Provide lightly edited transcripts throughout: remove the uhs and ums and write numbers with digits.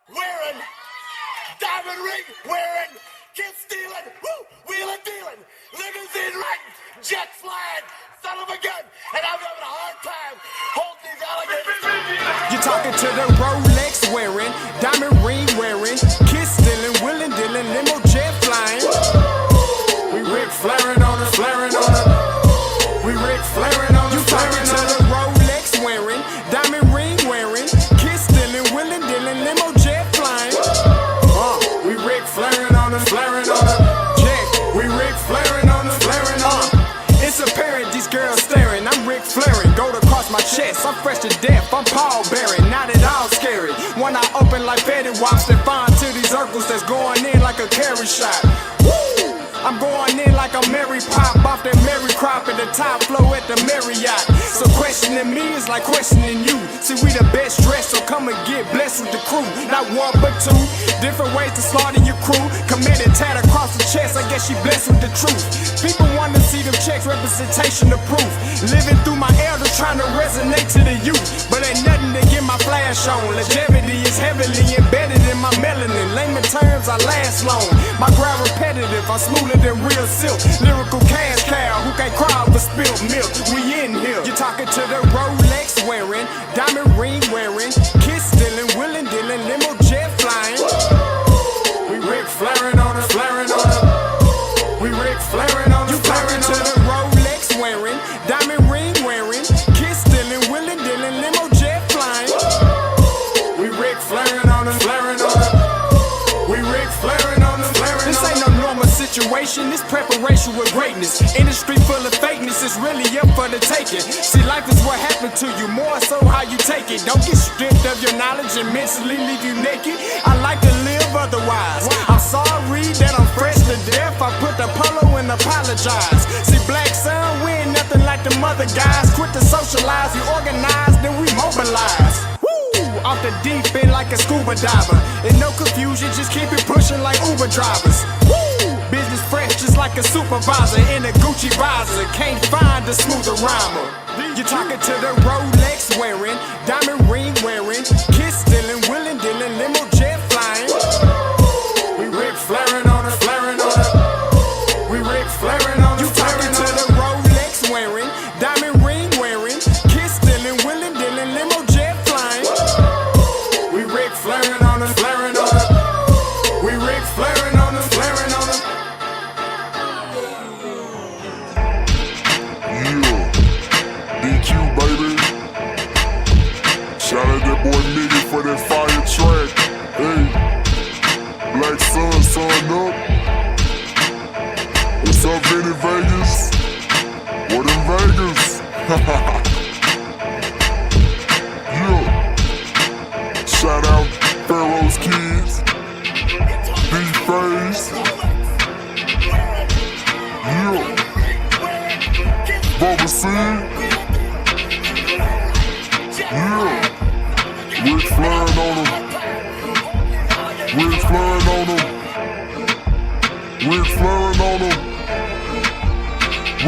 wearing, diamond ring wearing, kid stealing, wheeling dealing, limousine riding, jet flying, son of a gun, and I'm having a hard time holding these alligators. You're talking to the Rolex wearing, diamond ring wearing, kid stealing, wheeling dealing, limo jet flying. We Rick flaring on us, flaring on us. We Rick flaring on us. You talking to the Rolex wearing, diamond ring wearing, kid stealing, wheeling dealing, limo jet flying. We Rick flaring on us, flaring on us. Yeah, we Rick flaring on us, flaring on us. It's apparent these girls staring. I'm Rick flaring, gold across my chest. I'm fresh to death. I'm Paul Bearing, not at all scary. One eye open like Betty Wops and fine to these Urkels that's going in like a carry shot. Woo! I'm going in like a Mary Pop off that Mary Crop at the top flow at the Marriott. So questioning me is like questioning you. See, we the best dressed, so come and get blessed with the crew. Not one but two, different ways to slaughter your crew. Committed tat across the chest, I guess she blessed with the truth. People want to see them checks, representation of proof. Living through my elders trying to resonate to the youth. But ain't nothing to get my flash on. Longevity is heavily embedded in my melanin. Layman terms, I last long. My grind repetitive, I'm smoother than real silk. Lyrical cash cow who can't cry over spilled milk. We in here. You're talking to the Rolex wearing, diamond ring wearing, kiss stealing, wheeling dealing, limo jet flying. We Rick flaring on us, flaring on us. We Rick flaring on us. You talking to the Rolex wearing, diamond ring wearing, kiss stealing, wheeling dealing, limo jet flying. We Rick flaring on us, flaring on us. We Rick flaring on us, flaring on us. This ain't no normal situation, this preparation with greatness. Industry full of fakeness is really up for the taking. See, life is what happened to you, more so how you take it. Don't get stripped of your knowledge and mentally leave you naked. I like to live otherwise. I'm sorry that I'm fresh to death. I put the polo and apologize. See, black son, we ain't nothing like the mother guys. Quit to socialize, we organize, then we mobilize. Off the deep end like a scuba diver. And no confusion, just keep it pushing like Uber drivers. Woo! Business fresh just like a supervisor in a Gucci visor. Can't find a smoother rhymer. You're talking to the Rolex wearing, diamond ring wearing, kiss stealing, wheeling dealing, limo jet flying. We Rick flaring on us, flaring on us. We Rick flaring on us. You talking to the Rolex wearing, diamond ring wearing, kiss stealing, wheeling dealing, limo jet flying. We Rick flaring on us, flaring on us. We Rick flaring on us, flaring on us. Yeah, DQ baby. Shout out that boy Nigga for that fire track. Hey, Black Sun, sun up. What's up, Vinny Vegas? What in Vegas? Yeah. Shout out Pharaoh's Kids, D-Phase. Yeah. Bubba C. Yeah. Rick flaring on them. Rick flaring on them. Rick flaring on them.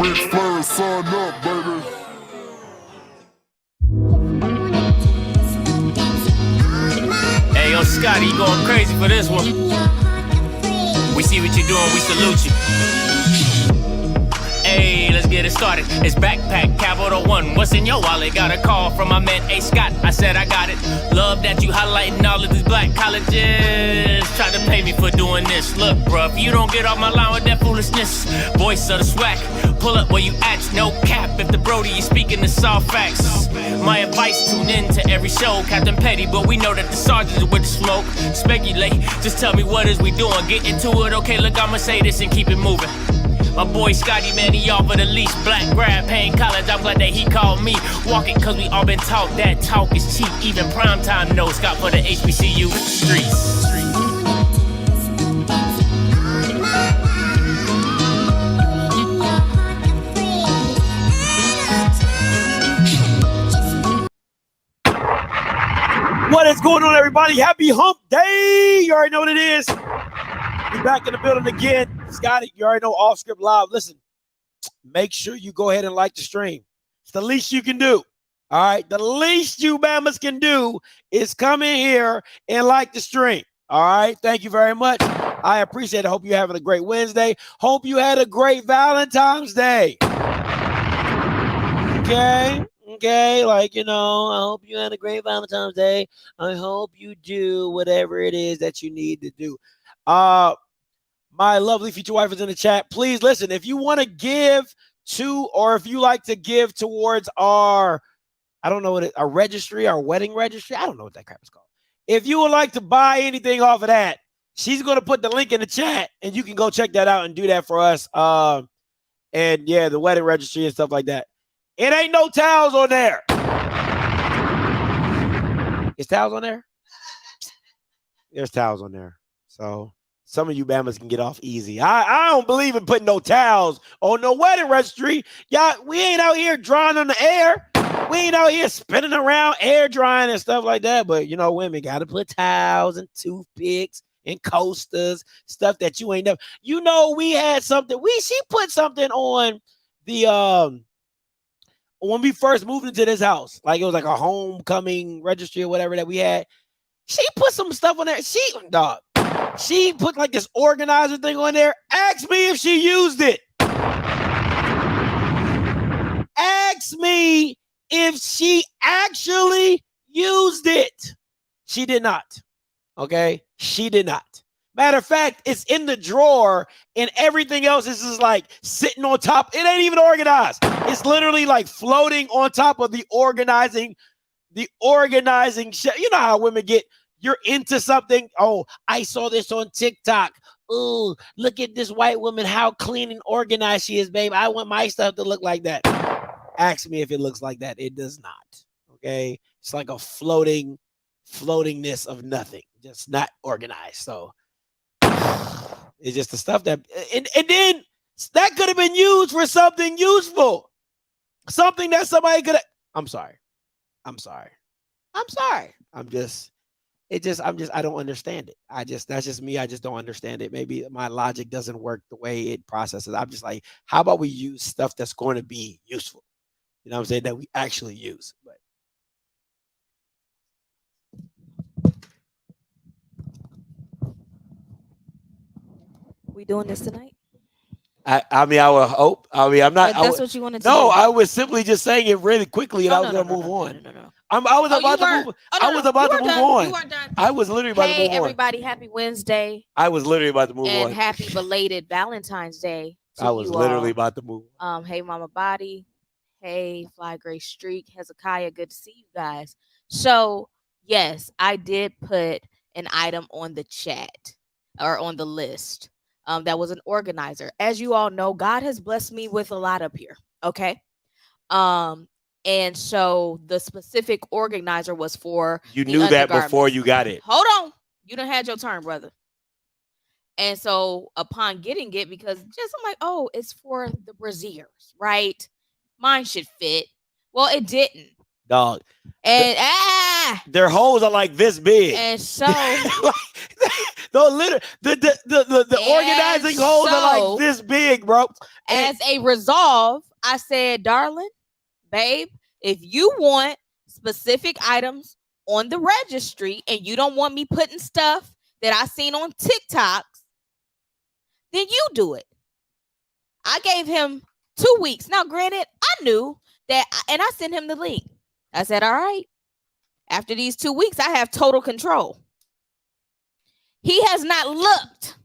Rick flaring, sun up, baby. Hey, yo, Scotty, you going crazy for this one. We see what you're doing, we salute you. Hey, let's get it started. It's Backpack Capital One. What's in your wallet? Got a call from my man A. Scott. I said I got it. Love that you highlighting all of these black colleges. Try to pay me for doing this. Look, bruh, if you don't get off my line with that foolishness, voice of the swag, pull up where you at. No cap if the Brody is speaking the soft facts. My advice, tune in to every show. Captain Petty, but we know that the sergeant is with the smoke. Speculate, just tell me what is we doing. Get into it, okay, look, I'ma say this and keep it moving. My boy Scotty, man, he offered the least. Black grad, paying college, I'm glad that he called me. Walk it, cause we all been taught that talk is cheap. Even primetime knows Scott for the HBCU streets. What is going on, everybody? Happy hump day. You already know what it is. We're back in the building again. Scotty, you already know Off Script Live. Listen, make sure you go ahead and like the stream. It's the least you can do. All right. The least you Bamas can do is come in here and like the stream. All right. Thank you very much. I appreciate it. Hope you're having a great Wednesday. Hope you had a great Valentine's Day. Okay. Okay. Like, I hope you had a great Valentine's Day. I hope you do whatever it is that you need to do. My lovely future wife is in the chat. Please listen. If you want to give to, or if you like to give towards our, I don't know what our registry, our wedding registry. I don't know what that crap is called. If you would like to buy anything off of that, she's going to put the link in the chat and you can go check that out and do that for us. And yeah, the wedding registry and stuff like that. It ain't no towels on there. Is towels on there? There's towels on there. So some of you Bamas can get off easy. I don't believe in putting no towels on no wedding registry. Y'all, we ain't out here drying on the air. We ain't out here spinning around air drying and stuff like that. But, women got to put towels and toothpicks and coasters, stuff that you ain't never. We had something. She put something on the when we first moved into this house. Like it was like a homecoming registry or whatever that we had. She put some stuff on there. She put like this organizer thing on there. Ask me if she used it. Ask me if she actually used it. She did not. Okay? She did not. Matter of fact, it's in the drawer and everything else is just like sitting on top. It ain't even organized. It's literally like floating on top of the organizing shit. You know how women get, you're into something. Oh, I saw this on TikTok. Ooh, look at this white woman, how clean and organized she is, babe. I want my stuff to look like that. Ask me if it looks like that. It does not. Okay. It's like a floatingness of nothing, just not organized. So it's just the stuff that, and then that could have been used for something useful. Something that somebody could have. I'm sorry. I don't understand it. That's just me. I just don't understand it. Maybe my logic doesn't work the way it processes. I'm just like, how about we use stuff that's going to be useful? You know what I'm saying? That we actually use. But we doing this tonight? I would hope. I'm not. That's what you wanted to No, do. I was simply just saying it really quickly, and I was going to move on. No. I was about to move. I was about to move on. You weren't done. I was literally about to move on. Hey, everybody! Happy Wednesday. I was literally about to move on. And happy belated Valentine's Day. I was literally about to move. Hey, Mama Body. Hey, Fly Gray Streak. Hezekiah. Good to see you guys. So yes, I did put an item on the chat or on the list. That was an organizer. As you all know, God has blessed me with a lot up here. Okay. And so the specific organizer was for you knew that before you got it. Hold on. You done had your turn, brother. And so upon getting it, because I'm like, oh, it's for the brassieres, right? Mine should fit. Well, it didn't. Dog. And their holes are like this big. And so the organizing holes are like this big, bro. As a resolve, I said, darling, babe, if you want specific items on the registry and you don't want me putting stuff that I seen on TikToks, then you do it. I gave him 2 weeks. Now, granted, I knew that, and I sent him the link. I said, all right, after these 2 weeks, I have total control. He has not looked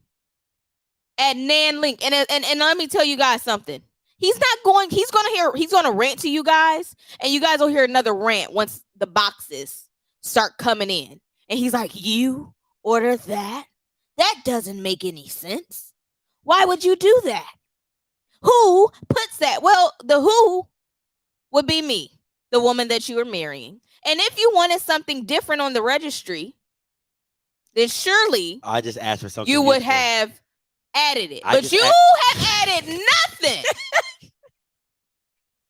at Nan Link. And let me tell you guys something. He's going to rant to you guys, and you guys will hear another rant once the boxes start coming in. And he's like, you order that? That doesn't make any sense. Why would you do that? Who puts that? Well, the who would be me, the woman that you are marrying. And if you wanted something different on the registry, then surely I just asked for something. You would have added it. But you have added nothing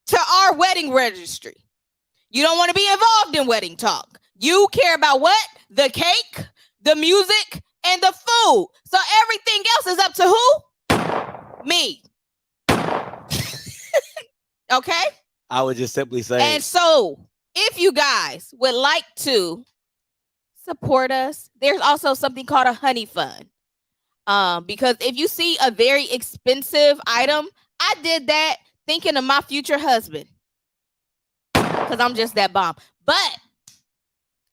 to our wedding registry. You don't want to be involved in wedding talk. You care about what? The cake, the music, and the food. So everything else is up to who? Me. Okay? I would just simply say. And so if you guys would like to support us, there's also something called a honey fund. Because if you see a very expensive item, I did that thinking of my future husband. Because I'm just that bomb. But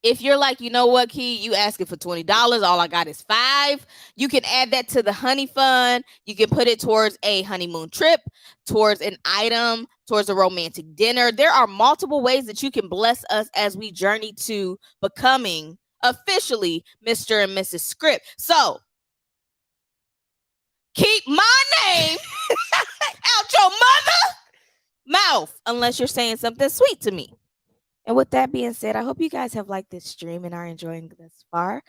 if you're like, you know what, Key, you asking for $20, all I got is $5. You can add that to the honey fund. You can put it towards a honeymoon trip, towards an item, towards a romantic dinner. There are multiple ways that you can bless us as we journey to becoming officially Mr. and Mrs. Script. So keep my name out your mouth unless you're saying something sweet to me. And with that being said, I hope you guys have liked this stream and are enjoying this far.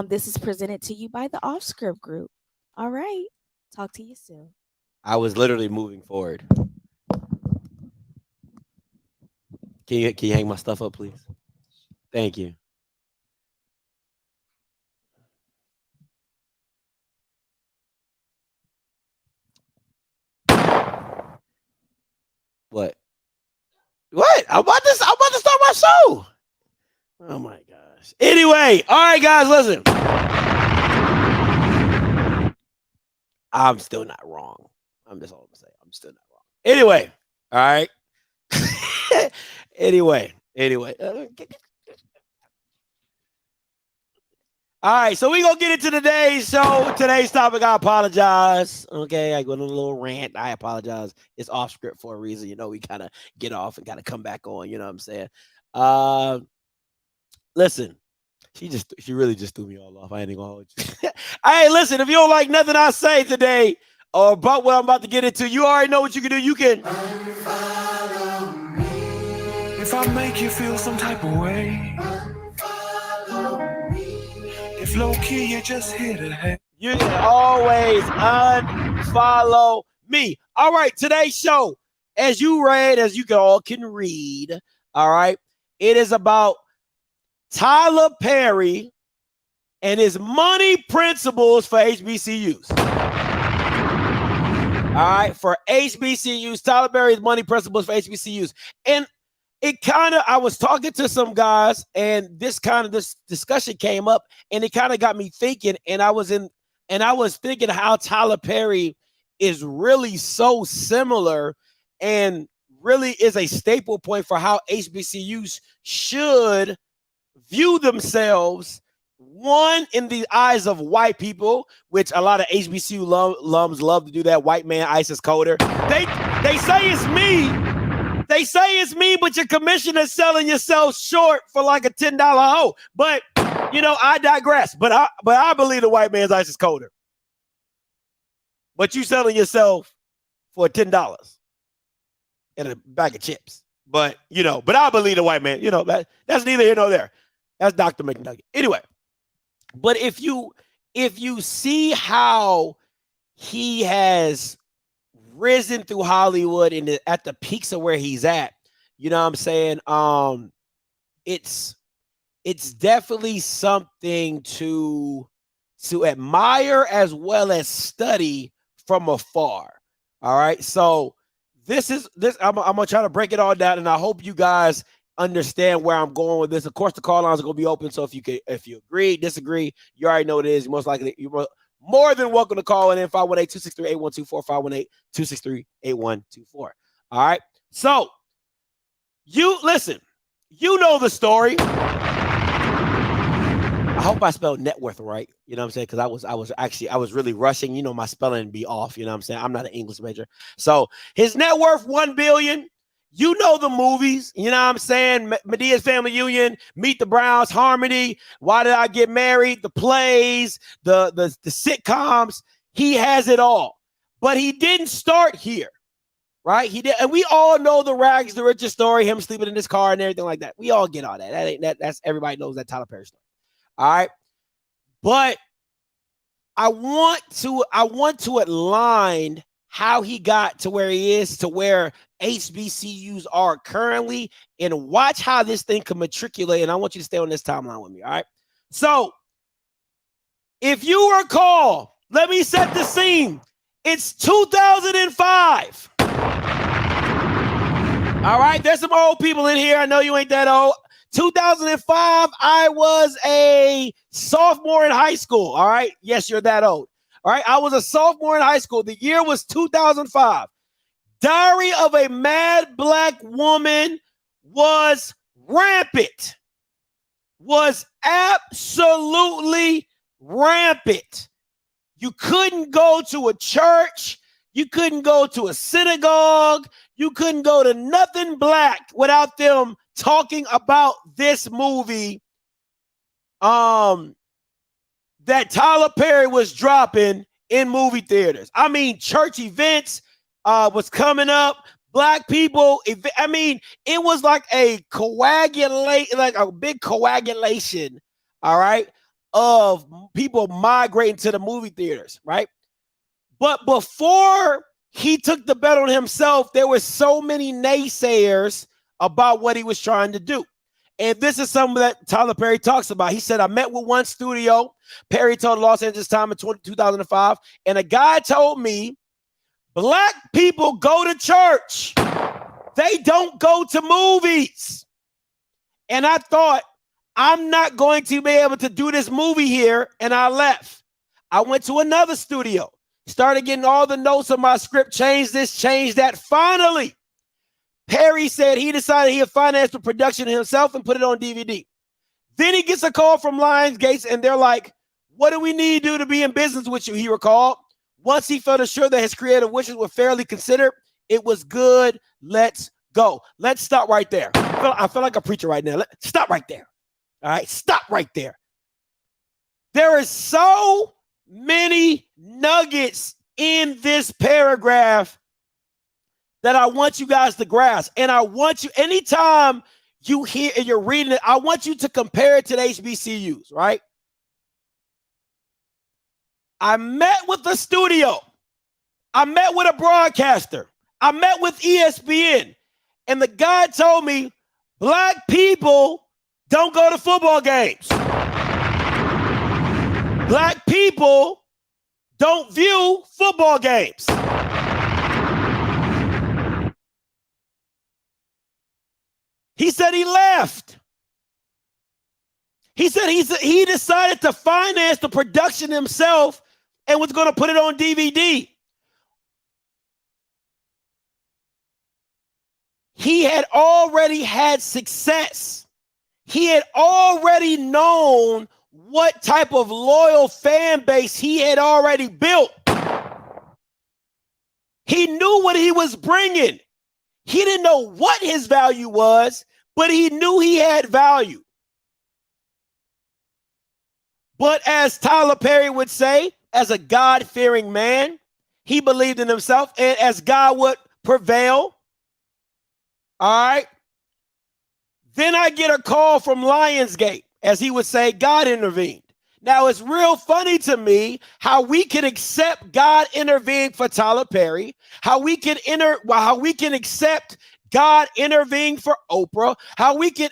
This is presented to you by the OffScript group. All right. Talk to you soon. I was literally moving forward. Can you hang my stuff up, please? Thank you. What? I'm about to start my show. Oh my gosh. Anyway, all right, guys, listen. I'm still not wrong. I'm just all I'm saying. I'm still not wrong. Anyway, all right. Anyway. All right, so we're going to get into today's show. Today's topic, I apologize. Okay, I go on a little rant. I apologize. It's off script for a reason. You know, we kind of get off and kind of come back on. You know what I'm saying? Listen, she really just threw me all off. I ain't even going to hold you. Hey, listen, if you don't like nothing I say today or about what I'm about to get into, you already know what you can do. You can Unfollow me. If I make you feel some type of way, unfollow me. If low key you just hit a head, you can always unfollow me. All right, today's show, as you all can read, all right, it is about Tyler Perry and his money principles for HBCUs. All right, for HBCUs, Tyler Perry's money principles for HBCUs. And I was talking to some guys, and this discussion came up, and it kind of got me thinking. And I was thinking how Tyler Perry is really so similar, and really is a staple point for how HBCUs should view themselves. One, in the eyes of white people, which a lot of HBCU alums love to do that. White man, ISIS coder. They say it's me. They say it's me, but your commissioner's selling yourself short for like a $10 hoe. But, you know, I digress. But I believe the white man's ISIS coder. But you selling yourself for $10 and a bag of chips. But, you know, I believe the white man. You know, that's neither here nor there. That's Dr. McNugget. Anyway, but if you see how he has risen through Hollywood and at the peaks of where he's at, you know what I'm saying? It's definitely something to admire as well as study from afar. All right. So I'm gonna try to break it all down, and I hope you guys understand where I'm going with this. Of course, the call lines are gonna be open. So if you agree, disagree, you already know what it is. You're more than welcome to call in 518-263-8124, 518-263-8124. All right. So you listen, you know the story. I hope I spelled net worth right. You know what I'm saying? Because I was really rushing. You know, my spelling be off. You know what I'm saying? I'm not an English major. So his net worth, $1 billion. You know the movies. You know what I'm saying? Medea's Family Union, Meet the Browns, Harmony, Why Did I Get Married, the plays, the sitcoms. He has it all. But he didn't start here, right? He did, and we all know the rags to riches story, him sleeping in his car and everything like that. We all get all that. That's everybody knows that Tyler Perry story. All right. But I want to align how he got to where he is to where HBCUs are currently, and watch how this thing can matriculate. And I want you to stay on this timeline with me. All right. So if you recall, let me set the scene. It's 2005. All right, there's some old people in here. I know you ain't that old. 2005, I was a sophomore in high school. All right. Yes, you're that old. All right. I was a sophomore in high school. The year was 2005. Diary of a Mad Black Woman was rampant. Was absolutely rampant. You couldn't go to a church. You couldn't go to a synagogue. You couldn't go to nothing black without them talking about this movie that Tyler Perry was dropping in movie theaters. I mean, church events was coming up. Black people, I mean, it was like a big coagulation, all right, of people migrating to the movie theaters, right? But before he took the bet on himself, there were so many naysayers about what he was trying to do. And this is something that Tyler Perry talks about. He said, I met with one studio. Perry told the Los Angeles Times in 2005, and a guy told me, black people go to church. They don't go to movies. And I thought, I'm not going to be able to do this movie here, and I left. I went to another studio, started getting all the notes of my script, changed this, changed that. Finally, Perry said he decided he'd finance the production himself and put it on DVD. Then he gets a call from Lionsgate, and they're like, what do we need to do to be in business with you, he recalled. Once he felt assured that his creative wishes were fairly considered, it was good. Let's go. Let's stop right there. I feel like a preacher right now. Stop right there. All right, stop right there. There is so many nuggets in this paragraph that I want you guys to grasp. And I want you, anytime you hear and you're reading it, I want you to compare it to the HBCU'S, right? I met with the studio. I met with a broadcaster. I met with ESPN. And the guy told me, black people don't go to football games. Black people don't view football games. He said he left. He said he decided to finance the production himself and was going to put it on DVD. He had already had success. He had already known what type of loyal fan base he had already built. He knew what he was bringing. He didn't know what his value was, but he knew he had value. But as Tyler Perry would say, as a God-fearing man, he believed in himself, and as God would prevail, all right, then I get a call from Lionsgate, as he would say, God intervened. Now, it's real funny to me how we can accept God intervening for Tyler Perry, how we can accept God intervening for Oprah, how we can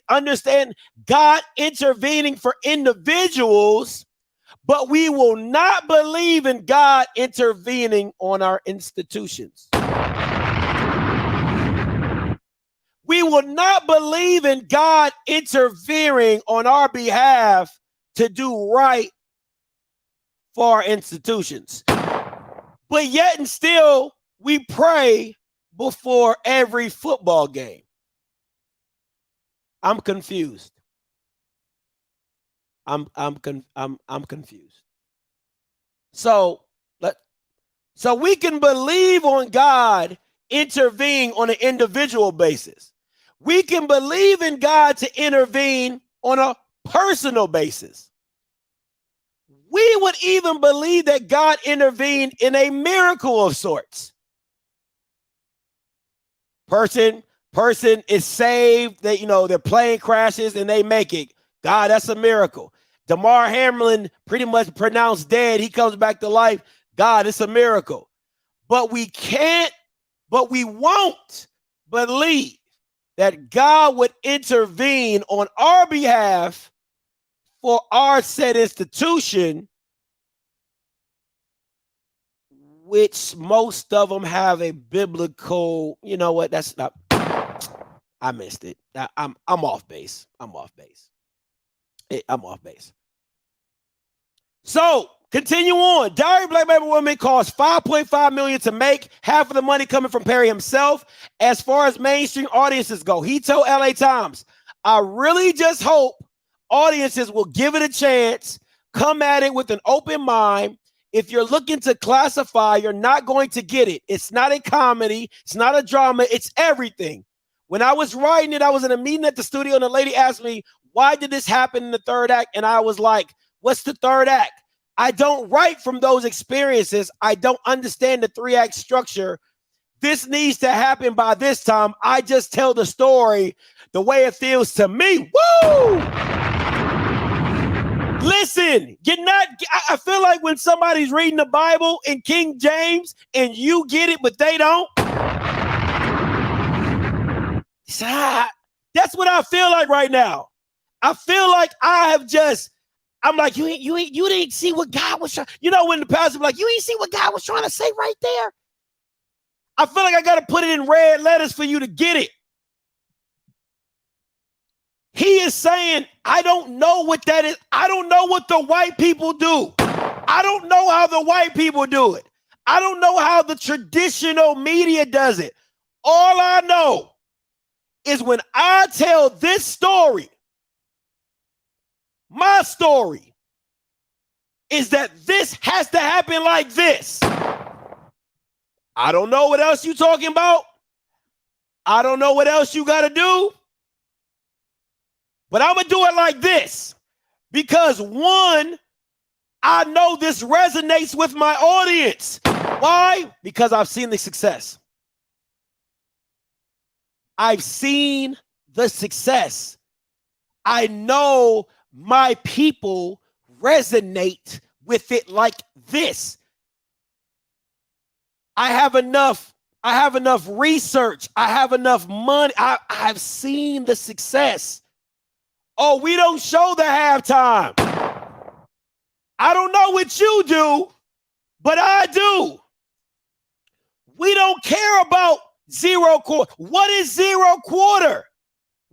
understand God intervening for individuals, but we will not believe in God intervening on our institutions. We will not believe in God interfering on our behalf to do right for our institutions. But yet and still, we pray before every football game. I'm confused. I'm confused. So we can believe on God intervening on an individual basis. We can believe in God to intervene on a personal basis. We would even believe that God intervened in a miracle of sorts. Person is saved, their plane crashes and they make it. God, that's a miracle. Damar Hamlin pretty much pronounced dead. He comes back to life. God, it's a miracle. But we won't believe that God would intervene on our behalf for our said institution, which most of them have a biblical, that's not. I missed it. I'm off base. I'm off base. I'm off base. So continue on. Diary Black Baby Woman cost $5.5 million to make. Half of the money coming from Perry himself. As far as mainstream audiences go, he told LA Times, I really just hope audiences will give it a chance, come at it with an open mind. If you're looking to classify, you're not going to get it. It's not a comedy. It's not a drama. It's everything. When I was writing it, I was in a meeting at the studio and the lady asked me, why did this happen in the third act? And I was like, what's the third act? I don't write from those experiences. I don't understand the 3-act structure. This needs to happen by this time. I just tell the story the way it feels to me. Woo! Listen, I feel like when somebody's reading the Bible in King James and you get it, but they don't. That's what I feel like right now. I feel like I'm like, you didn't see what God was trying. You know, when the pastor be like, you ain't see what God was trying to say right there. I feel like I got to put it in red letters for you to get it. He is saying, I don't know what that is. I don't know what the white people do. I don't know how the white people do it. I don't know how the traditional media does it. All I know is when I tell this story, my story is that this has to happen like this. I don't know what else you talking about. I don't know what else you got to do. But I'm going to do it like this because, one, I know this resonates with my audience. Why? Because I've seen the success. I've seen the success. I know my people resonate with it like this. I have enough research. I have enough money. I've seen the success. Oh, we don't show the halftime. I don't know what you do, but I do. We don't care about zero quarter. What is zero quarter?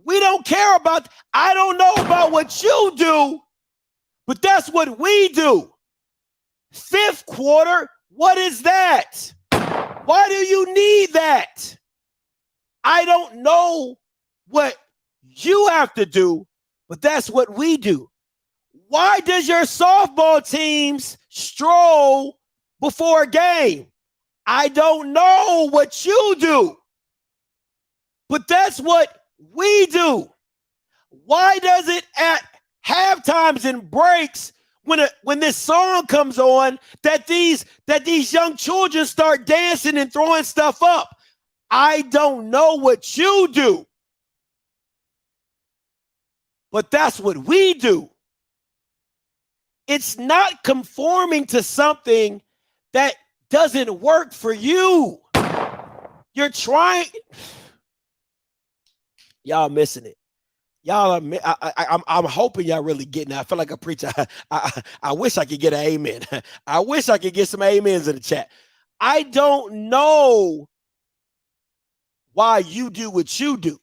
We don't care about. I don't know about what you do, but that's what we do. Fifth quarter, what is that? Why do you need that? I don't know what you have to do, but that's what we do. Why does your softball teams stroll before a game? I don't know what you do, but that's what we do. Why does it at halftimes and breaks when this song comes on that these young children start dancing and throwing stuff up? I don't know what you do, but that's what we do. It's not conforming to something that doesn't work for you. You're trying. Y'all missing it. Y'all are. I'm hoping y'all really getting it. I feel like a preacher. I wish I could get an amen. I wish I could get some amens in the chat. I don't know why you do what you do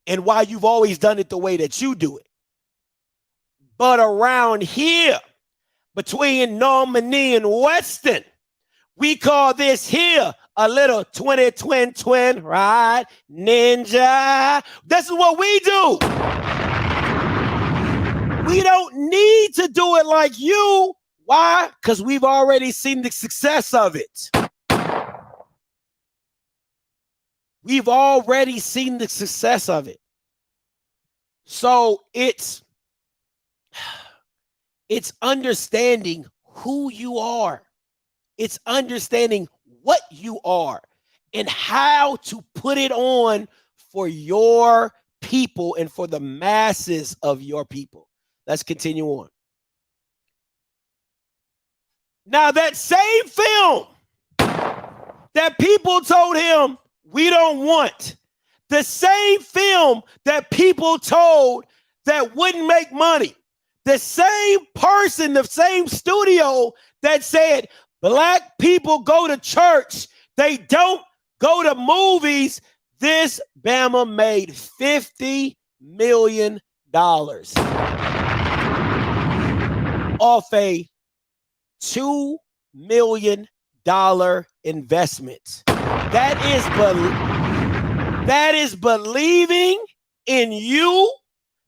and why you've always done it the way that you do it. But around here, between Normandy and Weston, we call this here a little 20 right? Ninja. This is what we do. We don't need to do it like you. Why? Because we've already seen the success of it. We've already seen the success of it. So it's understanding who you are. It's understanding what you are and how to put it on for your people and for the masses of your people. Let's continue on. Now, that same film that people told him we don't want, the same film that people told that wouldn't make money, the same person, the same studio that said Black people go to church, they don't go to movies, This Bama made $50 million off a $2 million investment. That is believing in you.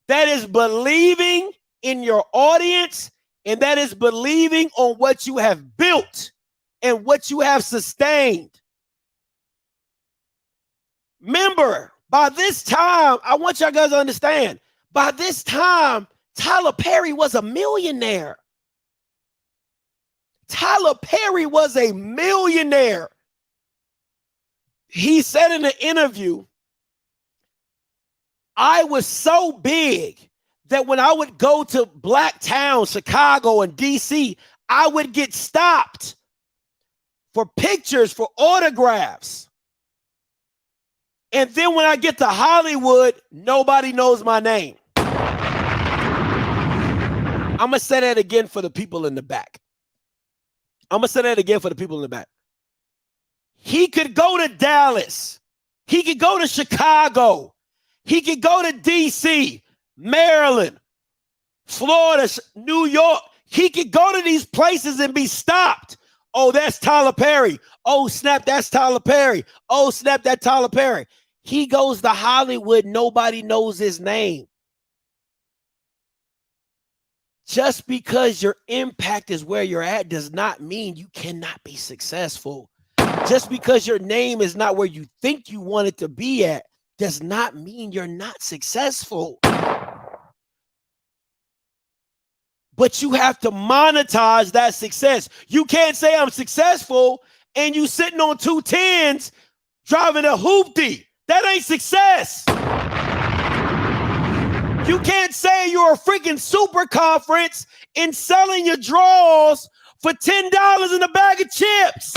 That is believing in your audience. And that is believing on what you have built and what you have sustained. Remember, by this time, I want y'all guys to understand, by this time, Tyler Perry was a millionaire. Tyler Perry was a millionaire. He said in an interview, I was so big that when I would go to black towns, Chicago and DC, I would get stopped for pictures, for autographs. And then when I get to Hollywood, nobody knows my name. I'm going to say that again for the people in the back. He could go to Dallas. He could go to Chicago. He could go to DC, Maryland, Florida, New York. He could go to these places and be stopped. Oh, that's Tyler Perry. Oh, snap, that's Tyler Perry. Oh, snap, that's Tyler Perry. He goes to Hollywood. Nobody knows his name. Just because your impact is where you're at does not mean you cannot be successful. Just because your name is not where you think you want it to be at does not mean you're not successful. But you have to monetize that success. You can't say I'm successful and you sitting on 210s driving a hoopty. That ain't success. You can't say you're a freaking super conference and selling your draws for $10 in a bag of chips.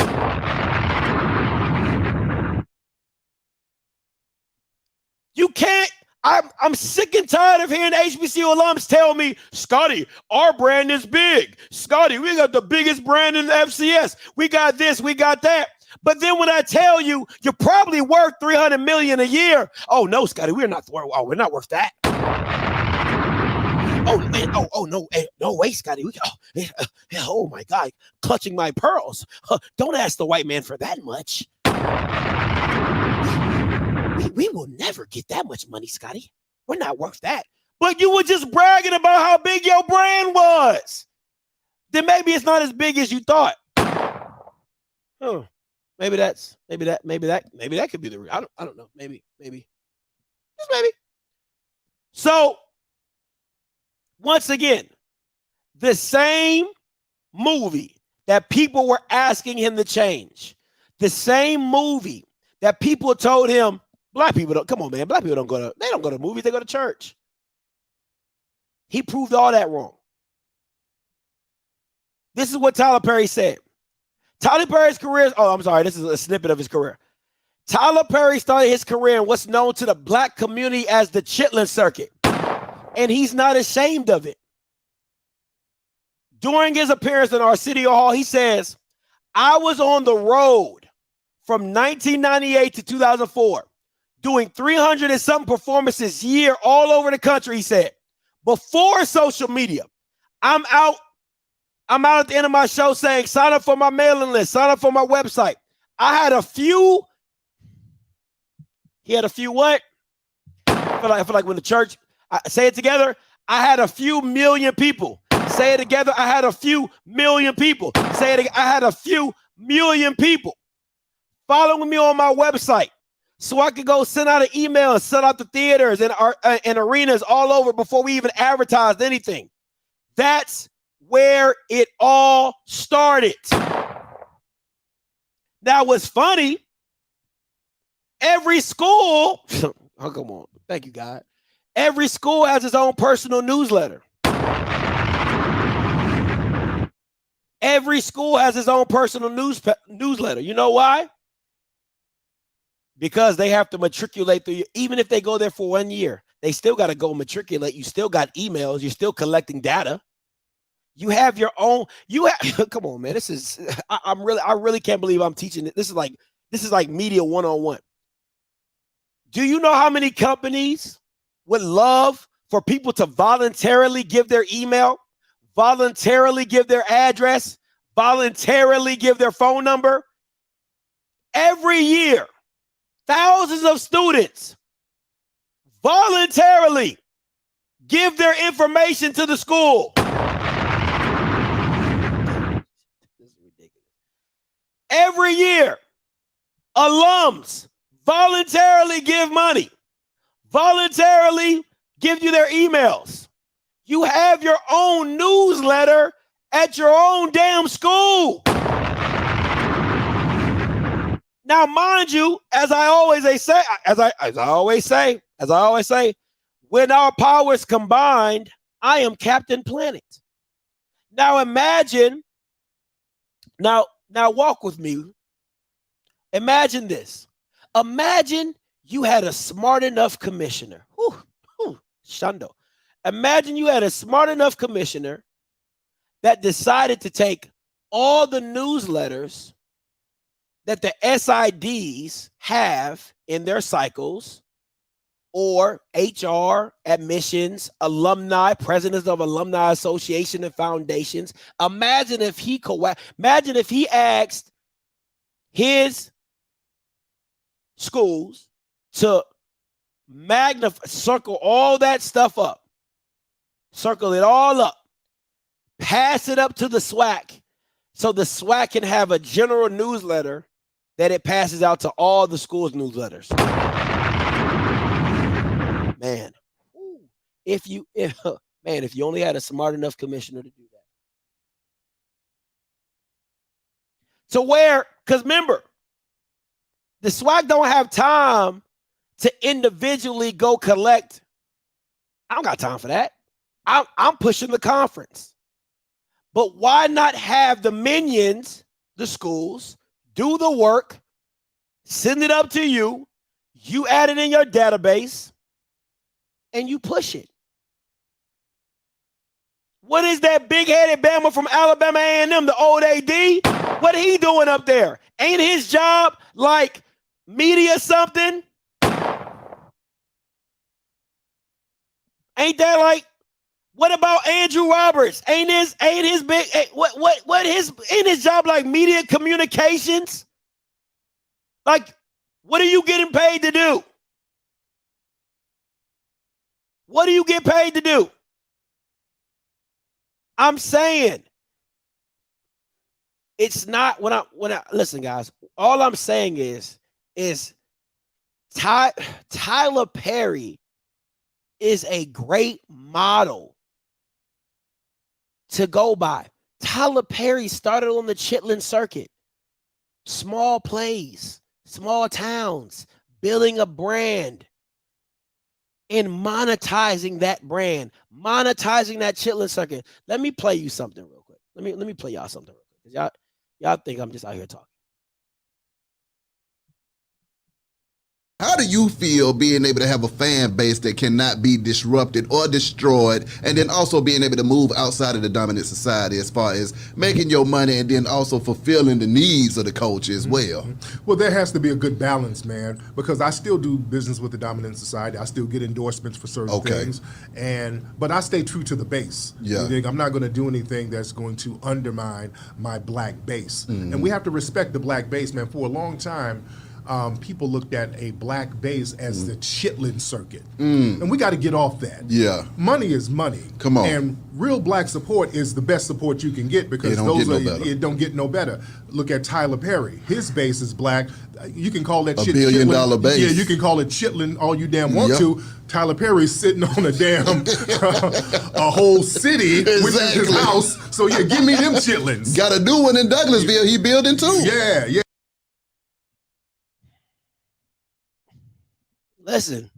You can't. I'm sick and tired of hearing HBCU alums tell me, Scotty, our brand is big. Scotty, we got the biggest brand in the FCS. We got this, we got that. But then when I tell you, you're probably worth $300 million a year. Oh no, Scotty, we're not worth that. Oh man, no way, Scotty. Oh my God, clutching my pearls. Don't ask the white man for that much. We will never get that much money, Scotty. We're not worth that. But you were just bragging about how big your brand was. Then maybe it's not as big as you thought. Maybe that could be the real. I don't know. Maybe. Just maybe. So once again, the same movie that people were asking him to change, the same movie that people told him, black people don't, come on, man, black people don't go to movies, they go to church. He proved all that wrong. This is what Tyler Perry said. Tyler Perry's career, this is a snippet of his career. Tyler Perry started his career in what's known to the black community as the Chitlin Circuit. And he's not ashamed of it. During his appearance in our City Hall, he says, I was on the road from 1998 to 2004, doing 300 and something performances a year all over the country, he said. Before social media, I'm out at the end of my show saying, sign up for my mailing list, sign up for my website. I had a few. He had a few what? I feel like when the church, say it together, I had a few million people. Say it together, I had a few million people. Say it again, I had a few million people following me on my website so I could go send out an email and sell out the theaters and arenas all over before we even advertised anything. That's where it all started. Now, what's funny, every school, oh, come on, thank you, God. Every school has its own personal newsletter. Every school has its own personal newsletter. You know why? Because they have to matriculate through you. Even if they go there for 1 year, they still got to go matriculate. You still got emails. You're still collecting data. You have your own. Come on, man. This is. I really can't believe I'm teaching it. This is like media 101. Do you know how many companies would love for people to voluntarily give their email, voluntarily give their address, voluntarily give their phone number? Every year, thousands of students voluntarily give their information to the school. This is ridiculous. Every year, alums voluntarily give money, voluntarily give you their emails. You have your own newsletter at your own damn school. Now, mind you, as I always say, when our powers combined, I am Captain Planet. Now imagine, now walk with me. Imagine this. Imagine you had a smart enough commissioner. Shundo. Imagine you had a smart enough commissioner that decided to take all the newsletters that the SIDs have in their cycles, or HR, admissions, alumni, presidents of alumni association and foundations. Imagine if he asked his schools to circle all that stuff up, circle it all up, pass it up to the SWAC, so the SWAC can have a general newsletter that it passes out to all the schools' newsletters. Man, if you only had a smart enough commissioner to do that. So because remember, the SWAC don't have time to individually go collect. I don't got time for that. I'm pushing the conference. But why not have the minions, the schools, do the work, send it up to you, you add it in your database, and you push it. What is that big-headed Bama from Alabama A&M, the old AD? What he doing up there? Ain't his job like media something? Ain't that like, what about Andrew Roberts? Ain't his job like media communications? Like, what are you getting paid to do? What do you get paid to do? I'm saying it's not when I listen, guys. All I'm saying is Tyler Perry is a great model to go by. Tyler Perry started on the Chitlin circuit. Small plays, small towns, building a brand and monetizing that brand, monetizing that Chitlin circuit. Let me play you something real quick. Let me play y'all something real quick. Y'all think I'm just out here talking. How do you feel being able to have a fan base that cannot be disrupted or destroyed, and then also being able to move outside of the dominant society as far as making your money and then also fulfilling the needs of the culture as well? Well, there has to be a good balance, man, because I still do business with the dominant society. I still get endorsements for certain things, but I stay true to the base. Yeah. I'm not going to do anything that's going to undermine my black base. And we have to respect the black base, man. For a long time, people looked at a black base as the Chitlin circuit. And we got to get off that. Yeah. Money is money. Come on. And real black support is the best support you can get, because it don't get no better. Look at Tyler Perry. His base is black. You can call that shit $1 billion base. Yeah, you can call it Chitlin all you damn want to. Tyler Perry's sitting on a damn a whole city, which is his house. So yeah, give me them Chitlins. Got a new one in Douglasville. He building too. Yeah, yeah. Listen,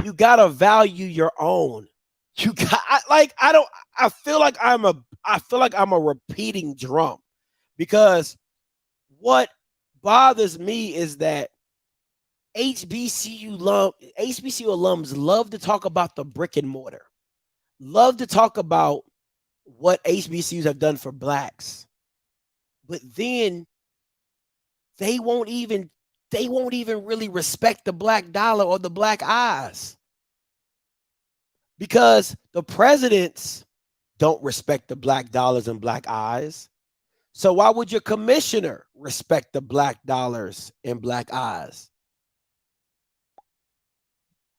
you gotta value your own. I feel like I'm a repeating drum, because what bothers me is that HBCU alums love to talk about the brick and mortar, love to talk about what HBCUs have done for blacks, but then they won't even they won't even really respect the black dollar or the black eyes. Because the presidents don't respect the black dollars and black eyes. So why would your commissioner respect the black dollars and black eyes?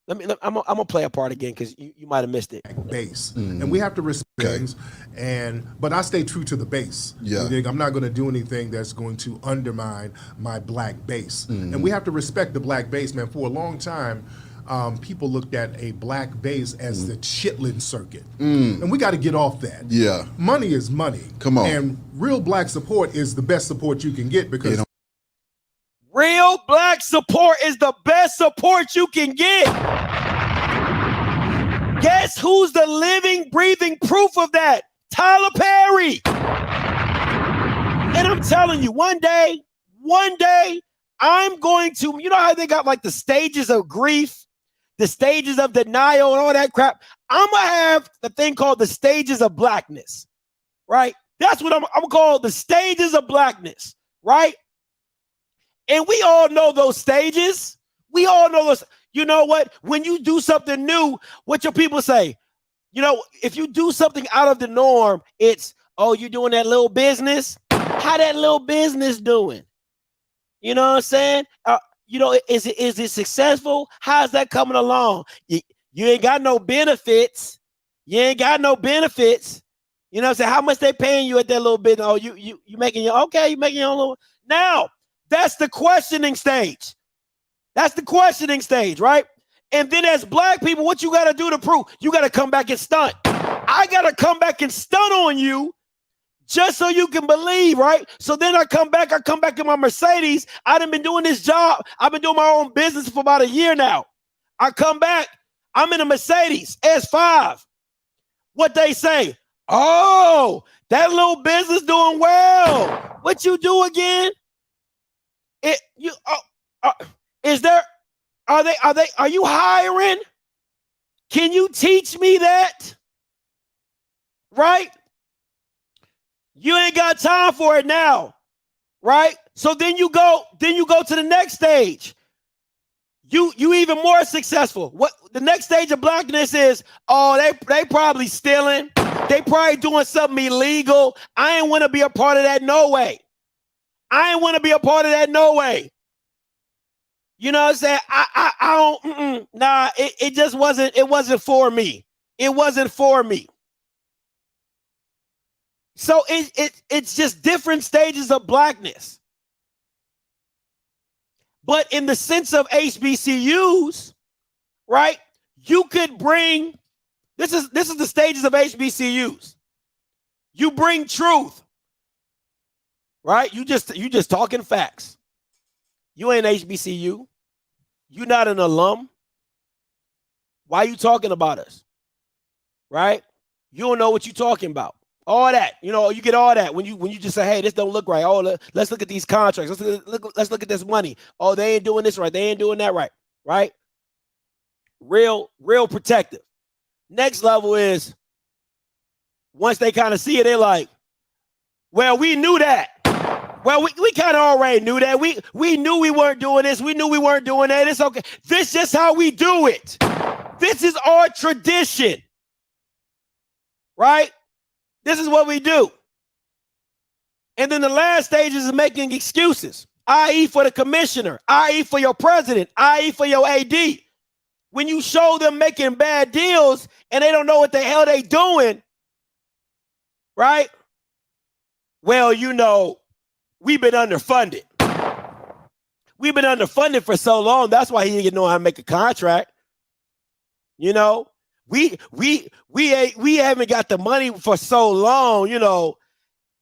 I'm gonna play a part again because you might have missed it. Base, and we have to respect things, but I stay true to the base. Yeah, I'm not going to do anything that's going to undermine my black base, and we have to respect the black base, man. For a long time, people looked at a black base as the chitlin circuit, and we got to get off that. Yeah, money is money. Come on, and real black support is the best support you can get because. Real black support is the best support you can get. Guess who's the living, breathing proof of that? Tyler Perry. And I'm telling you, one day, I'm going to, you know how they got like the stages of grief, the stages of denial and all that crap? I'm going to have the thing called the stages of blackness, right? That's what I'm going to call the stages of blackness, right? And we all know those stages. We all know those. You know what? When you do something new, what your people say, you know, if you do something out of the norm, it's, oh, you're doing that little business? How that little business doing? You know what I'm saying? You know, is it successful? How's that coming along? You ain't got no benefits. You ain't got no benefits. You know what I'm saying? How much they paying you at that little business? Oh, you making your, okay, you making your own little, now, that's the questioning stage. That's the questioning stage, right? And then as black people, what you got to do to prove? You got to come back and stunt. I got to come back and stunt on you just so you can believe, right? So then I come back in my Mercedes. I done been doing this job. I've been doing my own business for about a year now. I come back. I'm in a Mercedes S5. What they say? Oh, that little business doing well. What you do again? Are you hiring? Can you teach me that? Right? You ain't got time for it now. Right? So then you go to the next stage. You even more successful. What the next stage of blackness is, oh, they probably stealing. They probably doing something illegal. I ain't want to be a part of that no way. I ain't want to be a part of that no way. You know what I'm saying? I don't, nah, it just wasn't, it wasn't for me. It wasn't for me. So it's just different stages of blackness. But in the sense of HBCUs, right? You could bring, this is the stages of HBCUs. You bring truth. Right? You just talking facts. You ain't HBCU. You not an alum. Why you talking about us? Right? You don't know what you talking about. All that. You know, you get all that when you just say, hey, this don't look right. Oh, let's look at these contracts. Let's look at this money. Oh, they ain't doing this right. They ain't doing that right. Right? Real protective. Next level is once they kind of see it, they're like, well, we knew that. Well, we kind of already knew that. We knew we weren't doing this. We knew we weren't doing that. It's okay. This is just how we do it. This is our tradition. Right? This is what we do. And then the last stage is making excuses, i.e. for the commissioner, i.e. for your president, i.e. for your AD. When you show them making bad deals and they don't know what the hell they doing, right? Well, you know, we've been underfunded. We've been underfunded for so long. That's why he didn't know how to make a contract. You know, we haven't got the money for so long. You know,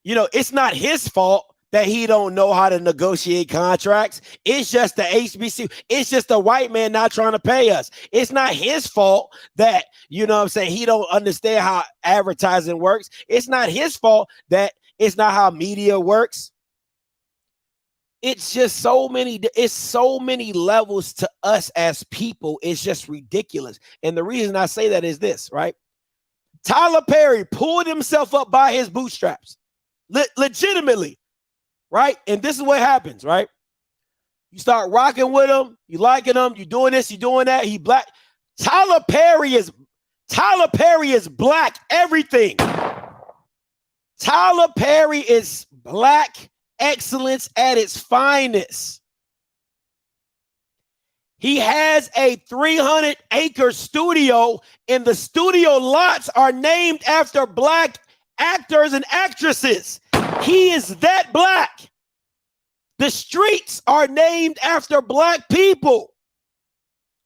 it's not his fault that he don't know how to negotiate contracts. It's just the HBCU. It's just the white man not trying to pay us. It's not his fault that, you know what I'm saying, he don't understand how advertising works. It's not his fault that it's not how media works. It's just so many levels to us as people. It's just ridiculous. And the reason I say that is this, right? Tyler Perry pulled himself up by his bootstraps, legitimately, right? And this is what happens, right? You start rocking with him. You liking him. You doing this. You doing that. He black. Tyler Perry is black everything. Tyler Perry is black excellence at its finest. He has a 300-acre studio, and the studio lots are named after black actors and actresses. He is that black. The streets are named after black people.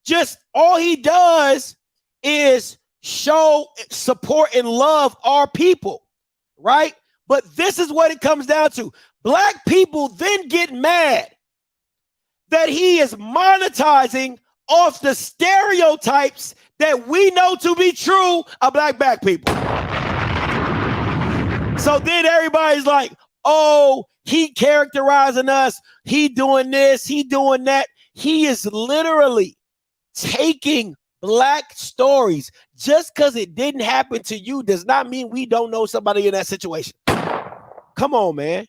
Just all he does is show, support, and love our people, right? But this is what it comes down to. Black people then get mad that he is monetizing off the stereotypes that we know to be true of black people. So then everybody's like, oh, he characterizing us. He doing this. He doing that. He is literally taking black stories. Just because it didn't happen to you does not mean we don't know somebody in that situation. Come on, man.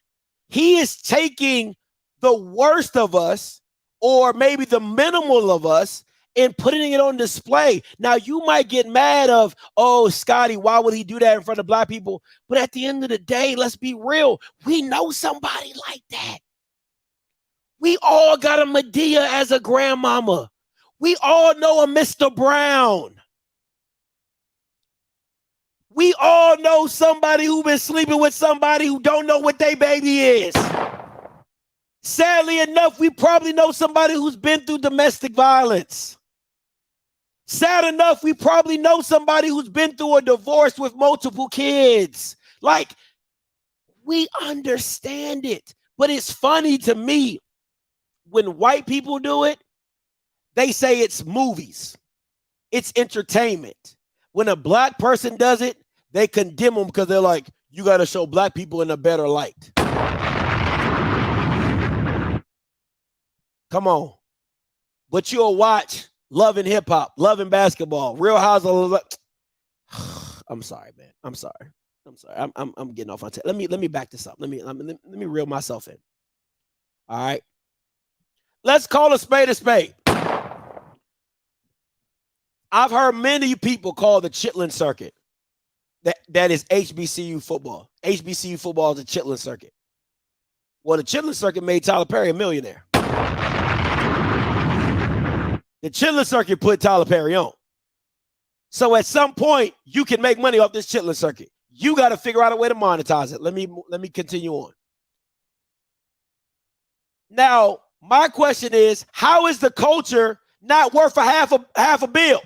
He is taking the worst of us, or maybe the minimal of us, and putting it on display. Now, you might get mad of, oh, Scotty, why would he do that in front of black people? But at the end of the day, let's be real. We know somebody like that. We all got a Medea as a grandmama. We all know a Mr. Brown. We all know somebody who been sleeping with somebody who don't know what their baby is. Sadly enough, we probably know somebody who's been through domestic violence. Sad enough, we probably know somebody who's been through a divorce with multiple kids. Like, we understand it. But it's funny to me, when white people do it, they say it's movies. It's entertainment. When a black person does it, they condemn them because they're like, you got to show black people in a better light. Come on. But you'll watch Love and Hip Hop, Love and Basketball, Real Housewives. I'm sorry, man. I'm sorry. I'm getting off on let me back this up. Let me reel myself in. All right. Let's call a spade a spade. I've heard many people call the Chitlin circuit. That is HBCU football. HBCU football is the Chitlin circuit. Well, the Chitlin circuit made Tyler Perry a millionaire. The Chitlin circuit put Tyler Perry on. So at some point, you can make money off this Chitlin circuit. You got to figure out a way to monetize it. Let me continue on. Now, my question is, how is the culture not worth a half a bill?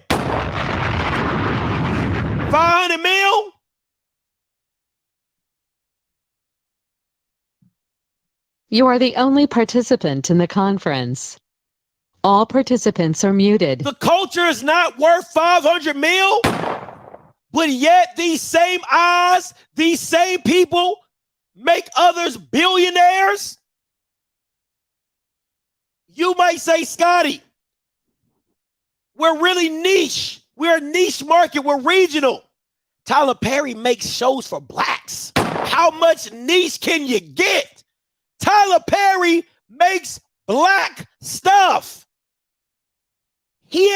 500 mil? You are the only participant in the conference. All participants are muted. The culture is not worth 500 mil, but yet these same eyes, these same people make others billionaires. You might say, Scotty, we're really niche. We're a niche market. We're regional. Tyler Perry makes shows for blacks. How much niche can you get? Tyler Perry makes black stuff. He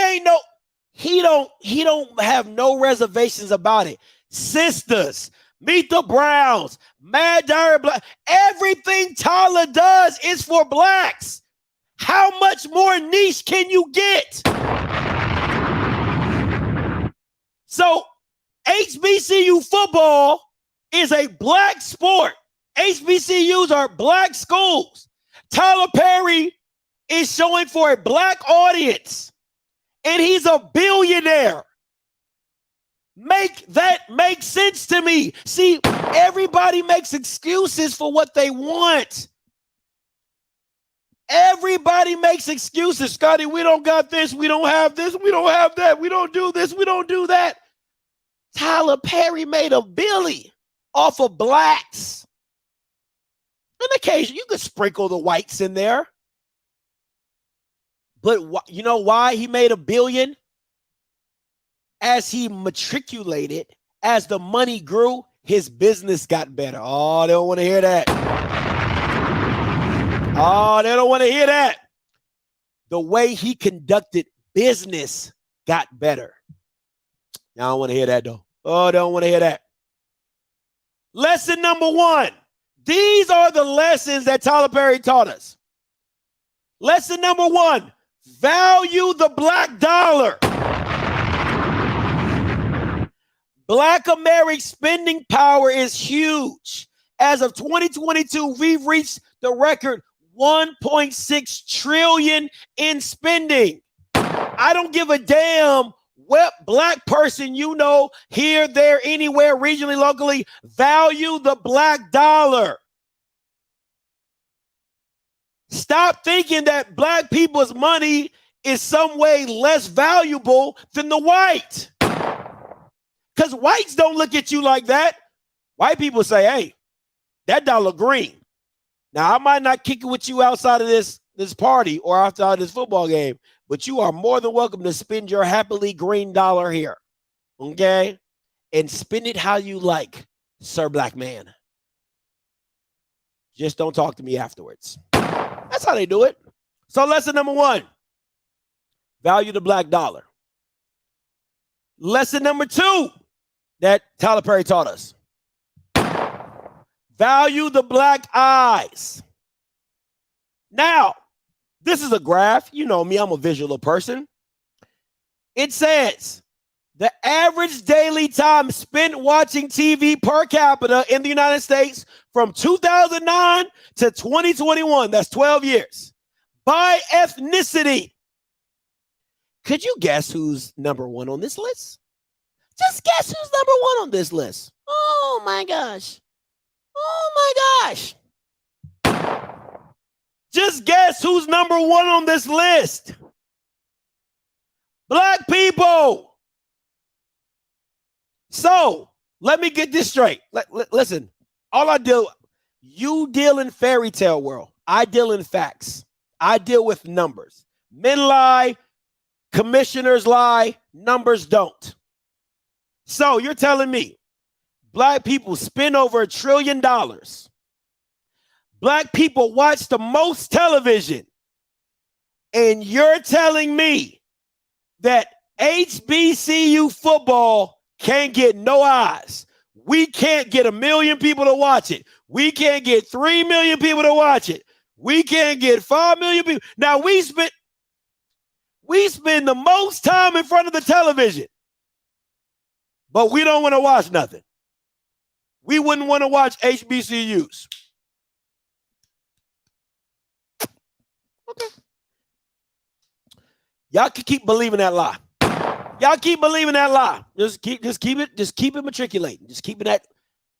don't have no reservations about it. Sisters, Meet the Browns, Mad Diary Black. Everything Tyler does is for blacks. How much more niche can you get? So HBCU football is a black sport. HBCUs are black schools. Tyler Perry is showing for a black audience, and he's a billionaire. Make that make sense to me. See, everybody makes excuses for what they want. Everybody makes excuses. Scotty, we don't got this. We don't have this. We don't have that. We don't do this. We don't do that. Tyler Perry made a billy off of blacks. On occasion, you could sprinkle the whites in there. But you know why he made $1 billion? As he matriculated, as the money grew, his business got better. Oh, they don't want to hear that. Oh, they don't want to hear that. the way he conducted business got better. Y'all don't want to hear that, though. Oh, don't want to hear that. Lesson number 1. These are the lessons that Tyler Perry taught us. Lesson number 1, value the black dollar. Black America's spending power is huge. As of 2022, we've reached the record 1.6 trillion in spending. I don't give a damn what black person you know, here, there, anywhere, regionally, locally. Value the black dollar. Stop thinking that black people's money is some way less valuable than the white. Because whites don't look at you like that. White people say, hey, that dollar green. Now, I might not kick it with you outside of this party or outside of this football game, but you are more than welcome to spend your happily green dollar here, okay? And spend it how you like, sir black man. Just don't talk to me afterwards. That's how they do it. So lesson number 1, value the black dollar. Lesson number 2 that Tyler Perry taught us. Value the black eyes. Now, this is a graph. You know me, I'm a visual person. It says the average daily time spent watching TV per capita in the United States from 2009 to 2021, that's 12 years, by ethnicity. Could you guess who's number 1 on this list? Just guess who's number 1 on this list. Oh my gosh. Oh my gosh. Just guess who's number 1 on this list. Black people. So let me get this straight. Listen, you deal in fairy tale world. I deal in facts. I deal with numbers. Men lie, commissioners lie, numbers don't. So you're telling me black people spend over $1 trillion. Black people watch the most television. And you're telling me that HBCU football can't get no eyes. We can't get 1 million people to watch it. We can't get 3 million people to watch it. We can't get 5 million people. Now we spend the most time in front of the television, but we don't want to watch nothing. We wouldn't want to watch HBCU'S. Okay. Y'all can keep believing that lie. Y'all keep believing that lie. Just keep it matriculating. Just keep it that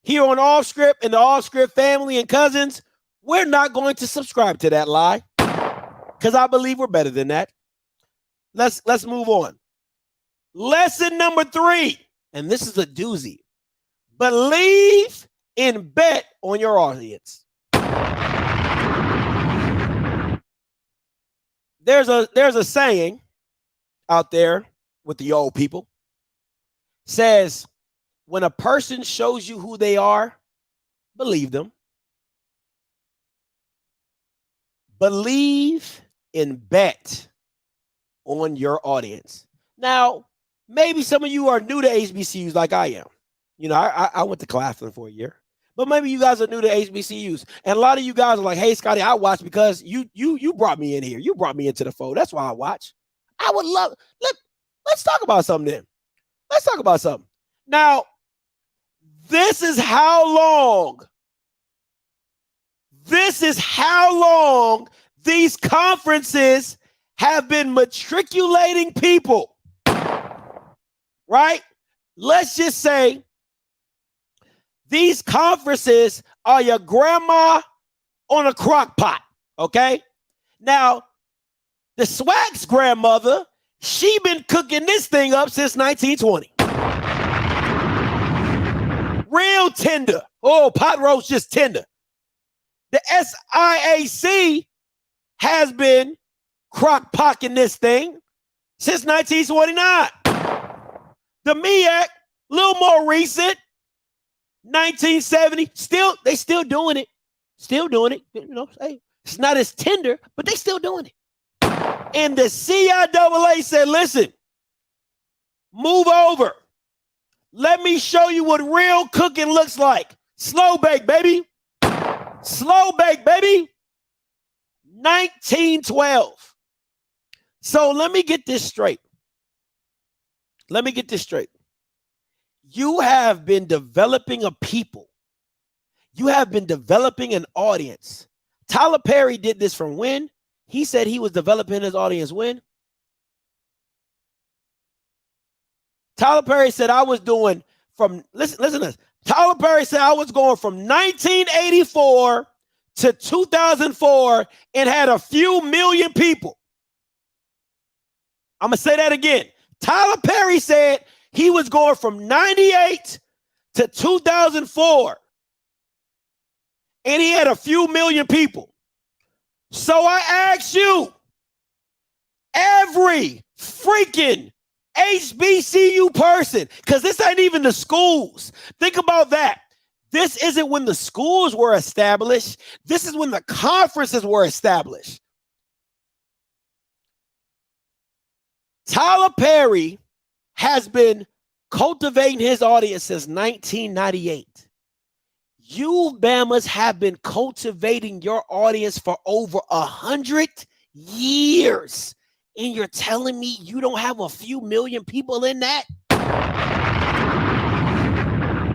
here on OFFSCRIPT and the OFFSCRIPT family and cousins. We're not going to subscribe to that lie because I believe we're better than that. Let's move on. Lesson number 3, and this is a doozy. Believe and bet on your audience. There's a saying out there with the old people. Says, when a person shows you who they are, believe them. Believe and bet on your audience. Now, maybe some of you are new to HBCUs like I am. You know, I went to Claflin for a year. But maybe you guys are new to HBCUs. And a lot of you guys are like, hey, Scotty, I watch because you brought me in here. You brought me into the fold. That's why I watch. I would love, let's talk about something then. Let's talk about something. Now, this is how long these conferences have been matriculating people, right? Let's just say these conferences are your grandma on a crock pot, okay? Now, the swag's grandmother, she been cooking this thing up since 1920. Real tender. Oh, pot roast just tender. The SIAC has been crock-potting this thing since 1929. The MEAC, a little more recent, 1970. They still doing it. Still doing it. You know, hey, it's not as tender, but they still doing it. And the CIAA said, listen, move over. Let me show you what real cooking looks like. Slow bake, baby. Slow bake, baby. 1912. So let me get this straight. You have been developing a people. You have been developing an audience. Tyler Perry did this from when? He said he was developing his audience when? Tyler Perry said I was doing from, listen to this. Tyler Perry said I was going from 1984 to 2004 and had a few million people. I'm going to say that again. Tyler Perry said he was going from 98 to 2004 and he had a few million people. So I ask you, every freaking HBCU person, because this ain't even the schools. Think about that. This isn't when the schools were established. This is when the conferences were established. Tyler Perry has been cultivating his audience since 1998. You Bamas have been cultivating your audience for over 100 years. And you're telling me you don't have a few million people in that?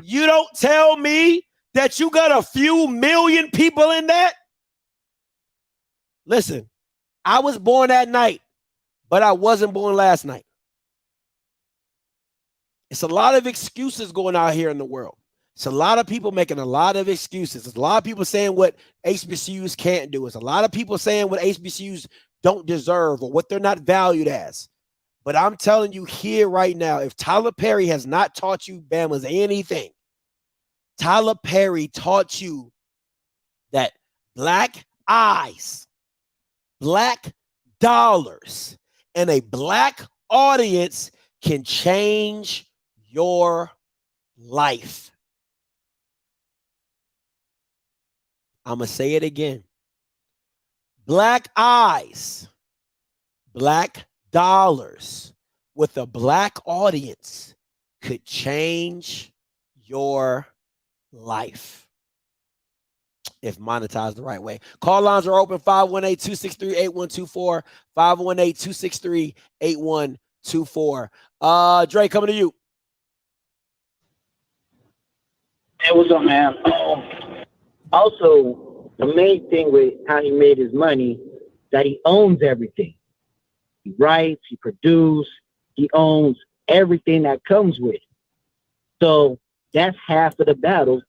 You don't tell me that you got a few million people in that? Listen, I was born that night, but I wasn't born last night. It's a lot of excuses going out here in the world. It's a lot of people making a lot of excuses. There's a lot of people saying what HBCUs can't do. It's a lot of people saying what HBCUs don't deserve or what they're not valued as. But I'm telling you here right now, if Tyler Perry has not taught you Bama's anything, Tyler Perry taught you that black eyes, black dollars, and a black audience can change your life. I'm going to say it again. Black eyes, black dollars with a black audience could change your life if monetized the right way. Call lines are open, 518-263-8124, 518-263-8124. Dre, coming to you. Hey, what's up, man? Also, the main thing with how he made his money, that he owns everything. He writes, he produces, he owns everything that comes with it. So that's half of the battle.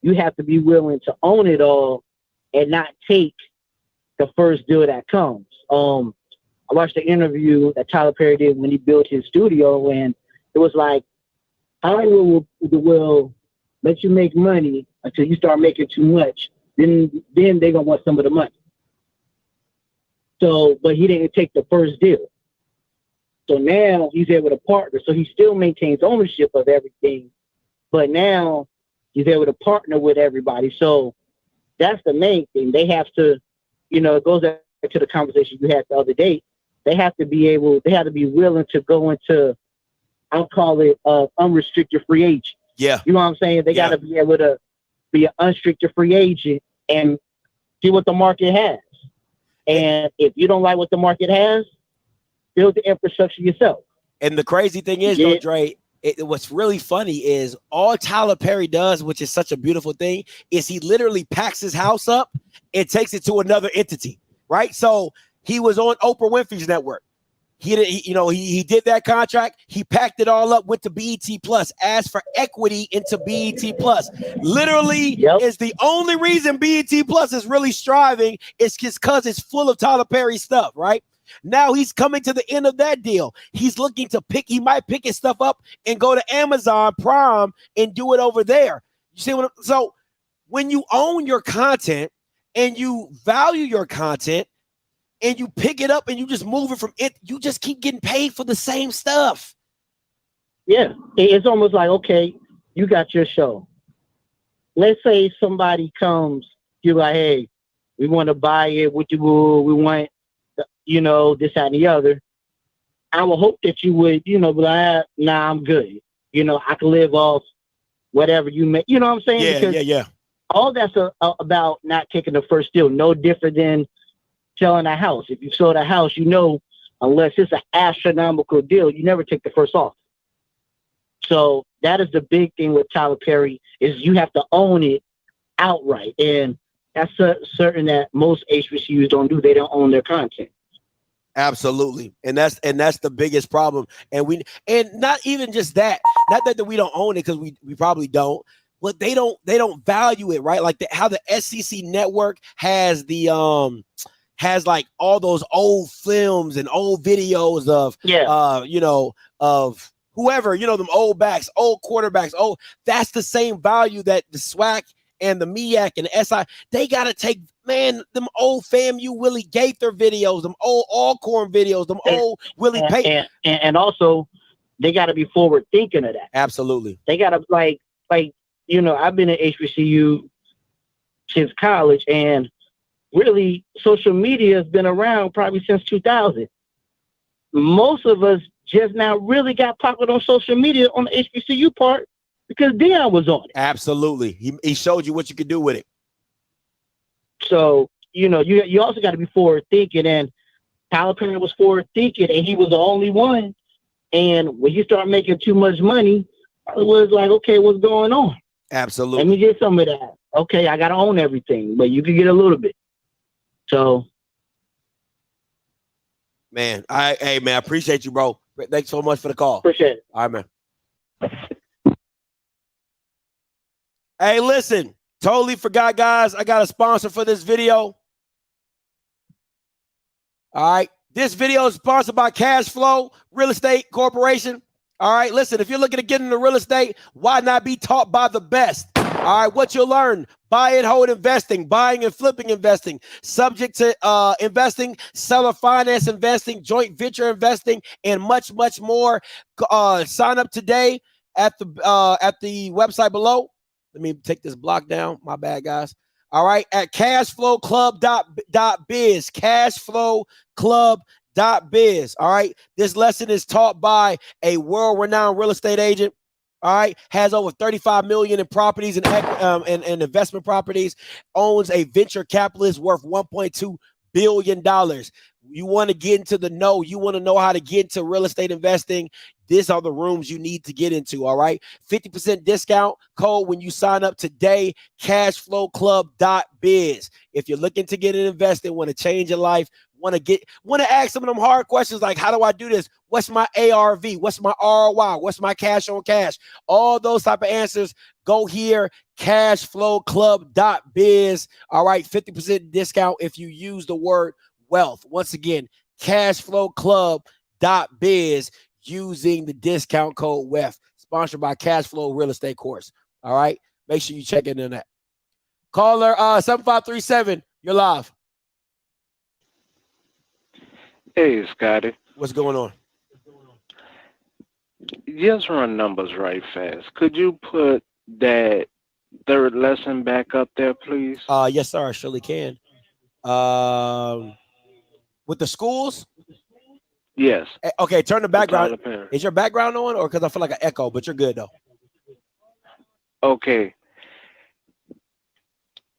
You have to be willing to own it all and not take the first deal that comes. I watched the interview that Tyler Perry did when he built his studio, and it was like, Hollywood will let you make money until you start making too much. Then they're going to want some of the money. So, but he didn't take the first deal. So now he's able to partner. So he still maintains ownership of everything, but now he's able to partner with everybody. So that's the main thing. They have to, it goes back to the conversation you had the other day. They have to be willing to go into, I'll call it unrestricted free agent. Yeah. You know what I'm saying? They got to be able to be an unrestricted free agent and see what the market has. And if you don't like what the market has, build the infrastructure yourself. And the crazy thing is, though, Dre, what's really funny is all Tyler Perry does, which is such a beautiful thing, is he literally packs his house up and takes it to another entity, right? So he was on Oprah Winfrey's network. He did that contract. He packed it all up, went to BET Plus, asked for equity into BET Plus. Literally is the only reason BET Plus is really striving is because it's full of Tyler Perry stuff, right? Now he's coming to the end of that deal. He's looking to he might pick his stuff up and go to Amazon Prime and do it over there. You see so when you own your content and you value your content, and you pick it up and you just move it from it, you just keep getting paid for the same stuff. Yeah. It's almost like, okay, you got your show. Let's say somebody comes, you're like, hey, we want to buy it. We want this, that, and the other, I would hope that you would, be like, nah, I'm good. I can live off whatever you make. You know what I'm saying? Yeah, because yeah. All that's about not taking the first deal. No different than selling a house. If you sold a house, unless it's an astronomical deal, you never take the first offer. So that is the big thing with Tyler Perry is you have to own it outright. And that's certain that most HBCUs don't do. They don't own their content. Absolutely. And that's the biggest problem. And not even just that, not that we don't own it, because we probably don't, but they don't value it, right? Like how the SEC network has has like all those old films and old videos of of whoever, them old backs, old quarterbacks. Oh, that's the same value that the SWAC and the MEAC and the SI, they got to take, man, them old FAMU Willie Gaither videos, them old Alcorn videos, them old Willie Payton. And also, they got to be forward thinking of that. Absolutely. They got to, like, I've been at HBCU since college, and really, social media has been around probably since 2000. Most of us just now really got popular on social media on the HBCU part because Deion was on it. Absolutely. He showed you what you could do with it. So, you also got to be forward thinking, and Tyler Perry was forward thinking, and he was the only one. And when you start making too much money, it was like, okay, what's going on? Absolutely. Let me get some of that. Okay, I got to own everything, but you can get a little bit. So, man, I appreciate you, bro. Thanks so much for the call. Appreciate it. All right, man. Hey, listen, totally forgot, guys. I got a sponsor for this video. All right. This video is sponsored by Cash Flow Real Estate Corporation. All right. Listen, if you're looking to get into real estate, why not be taught by the best? All right. What you'll learn: buy and hold investing, buying and flipping investing, subject to investing, seller finance investing, joint venture investing, and much, much more. Sign up today at the website below. Let me take this block down. My bad, guys. All right. At cashflowclub.biz, cashflowclub.biz. All right. This lesson is taught by a world-renowned real estate agent. All right. Has over 35 million in properties and investment properties. Owns a venture capitalist worth $1.2 billion. You want to get into the know. You want to know how to get into real estate investing. These are the rooms you need to get into. All right. 50% discount code when you sign up today. Cashflowclub.biz. If you're looking to get invested, want to change your life, want to ask some of them hard questions like, how do I do this? What's my ARV? What's my ROI? What's my cash on cash? All those type of answers, go here, cashflowclub.biz. All right, 50% discount if you use the word wealth. Once again, cashflowclub.biz using the discount code WEF, sponsored by Cashflow Real Estate Course. All right, make sure you check in on that. Caller 7537, you're live. Hey, Scotty. What's going on? Just run numbers right fast. Could you put that third lesson back up there, please? Yes, sir. I surely can. With the schools? Yes. Okay, turn the background. Is your background on, or because I feel like an echo, but you're good, though? Okay.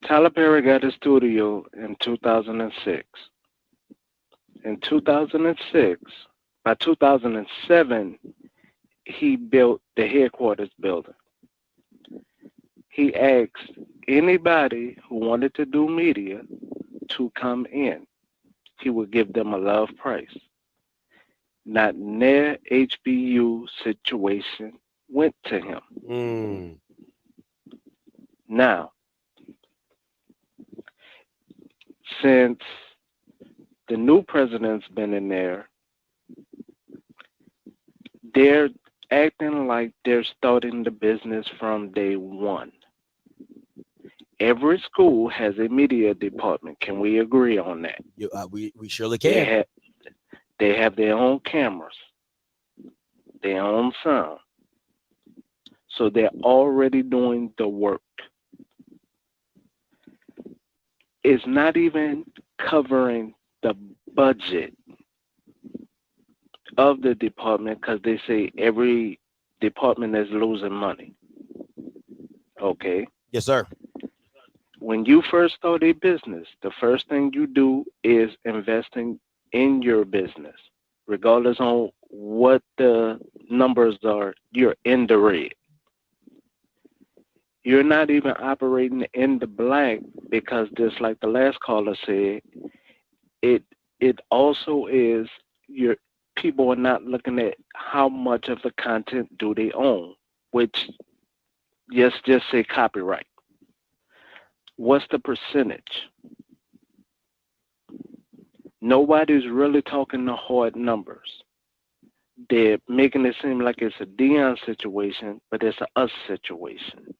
Tyler Perry got his studio in 2006. In 2006, by 2007, he built the headquarters building. He asked anybody who wanted to do media to come in. He would give them a love price. Not near HBU situation went to him. Now, since the new president's been in there, they're acting like they're starting the business from day one. Every school has a media department. Can we agree on that? We surely can. They have their own cameras, their own sound. So they're already doing the work. It's not even covering the budget of the department, because they say every department is losing money. Okay. Yes, sir. When you first start a business, the first thing you do is investing in your business. Regardless on what the numbers are, you're in the red. You're not even operating in the black, because just like the last caller said, it also is your people are not looking at how much of the content do they own, which let's just say copyright. What's the percentage? Nobody's really talking the hard numbers. They're making it seem like it's a Dion situation, but it's a us situation.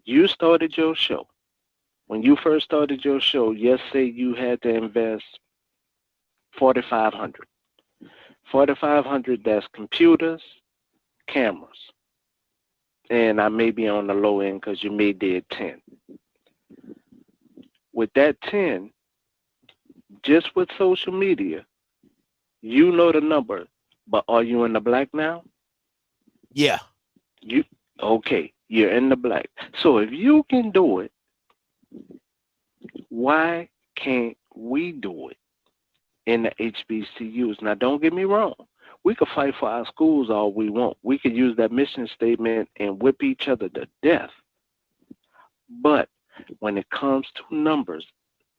You started your show. When you first started your show, let's say you had to invest $4,500. $4,500, that's computers, cameras. And I may be on the low end because you may did 10. With that 10, just with social media, you know the number, but are you in the black now? Yeah. Okay, you're in the black. So if you can do it, why can't we do it in the HBCUs? Now, don't get me wrong. We could fight for our schools all we want. We could use that mission statement and whip each other to death. But when it comes to numbers,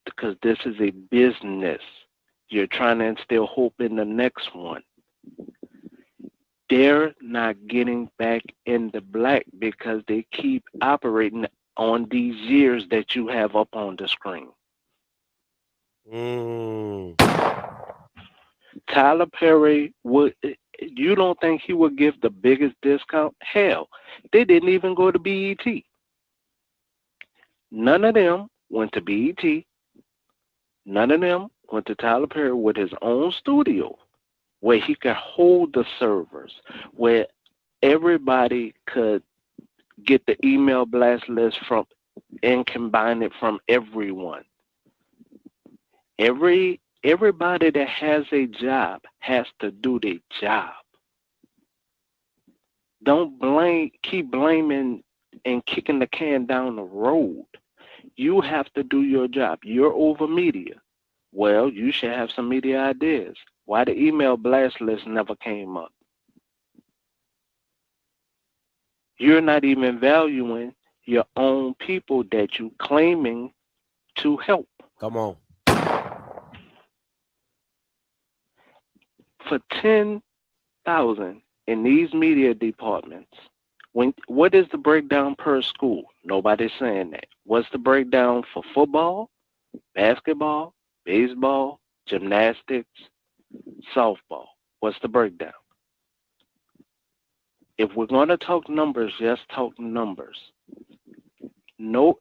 because this is a business, you're trying to instill hope in the next one. They're not getting back in the black because they keep operating on these years that you have up on the screen. Tyler Perry you don't think he would give the biggest discount? Hell, they didn't even go to BET. None of them went to BET. None of them went to Tyler Perry with his own studio where he could hold the servers, where everybody could get the email blast list from and combine it from everyone. Everybody that has a job has to do their job. Don't keep blaming and kicking the can down the road. You have to do your job. You're over media. Well, you should have some media ideas. Why the email blast list never came up? You're not even valuing your own people that you claiming to help. Come on. For 10,000 in these media departments, what is the breakdown per school? Nobody's saying that. What's the breakdown for football, basketball, baseball, gymnastics, softball? What's the breakdown? If we're going to talk numbers, just talk numbers. No,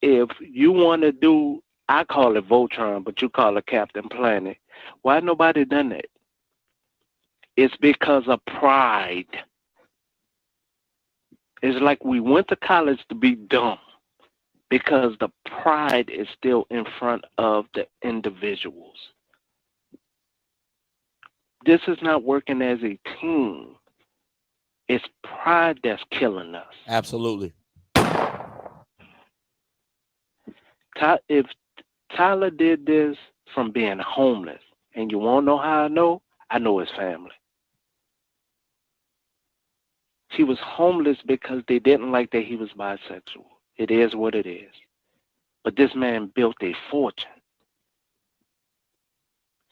if you want to do, I call it Voltron, but you call it Captain Planet. Why nobody done it? It's because of pride. It's like we went to college to be dumb because the pride is still in front of the individuals. This is not working as a team. It's pride that's killing us. Absolutely. If Tyler did this from being homeless, and you won't know how I know his family. He was homeless because they didn't like that he was bisexual. It is what it is. But this man built a fortune.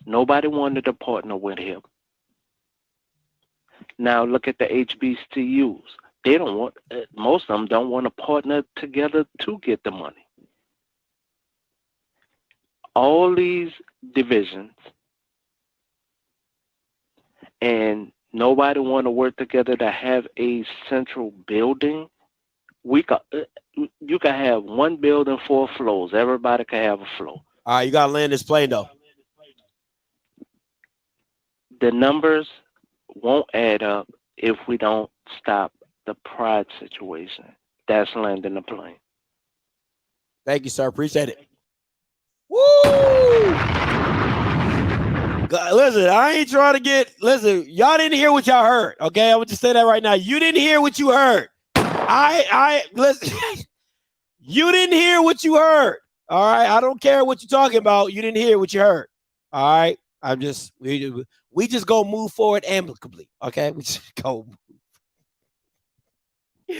Nobody wanted to partner with him. Now look at the HBCU'S. They don't want, most of them don't want to partner together to get the money. All these divisions, and nobody want to work together to have a central building. You can have one building, 4 floors. Everybody can have a floor. All right, you got to land this plane, though. The numbers won't add up if we don't stop the pride situation. That's landing the plane. Thank you, sir. Appreciate it. Woo! Listen, I ain't trying to listen, y'all didn't hear what y'all heard. Okay, I would just say that right now. You didn't hear what you heard. Listen, you didn't hear what you heard. All right. I don't care what you're talking about. You didn't hear what you heard. All right. We just go move forward amicably. Okay. We just go move forward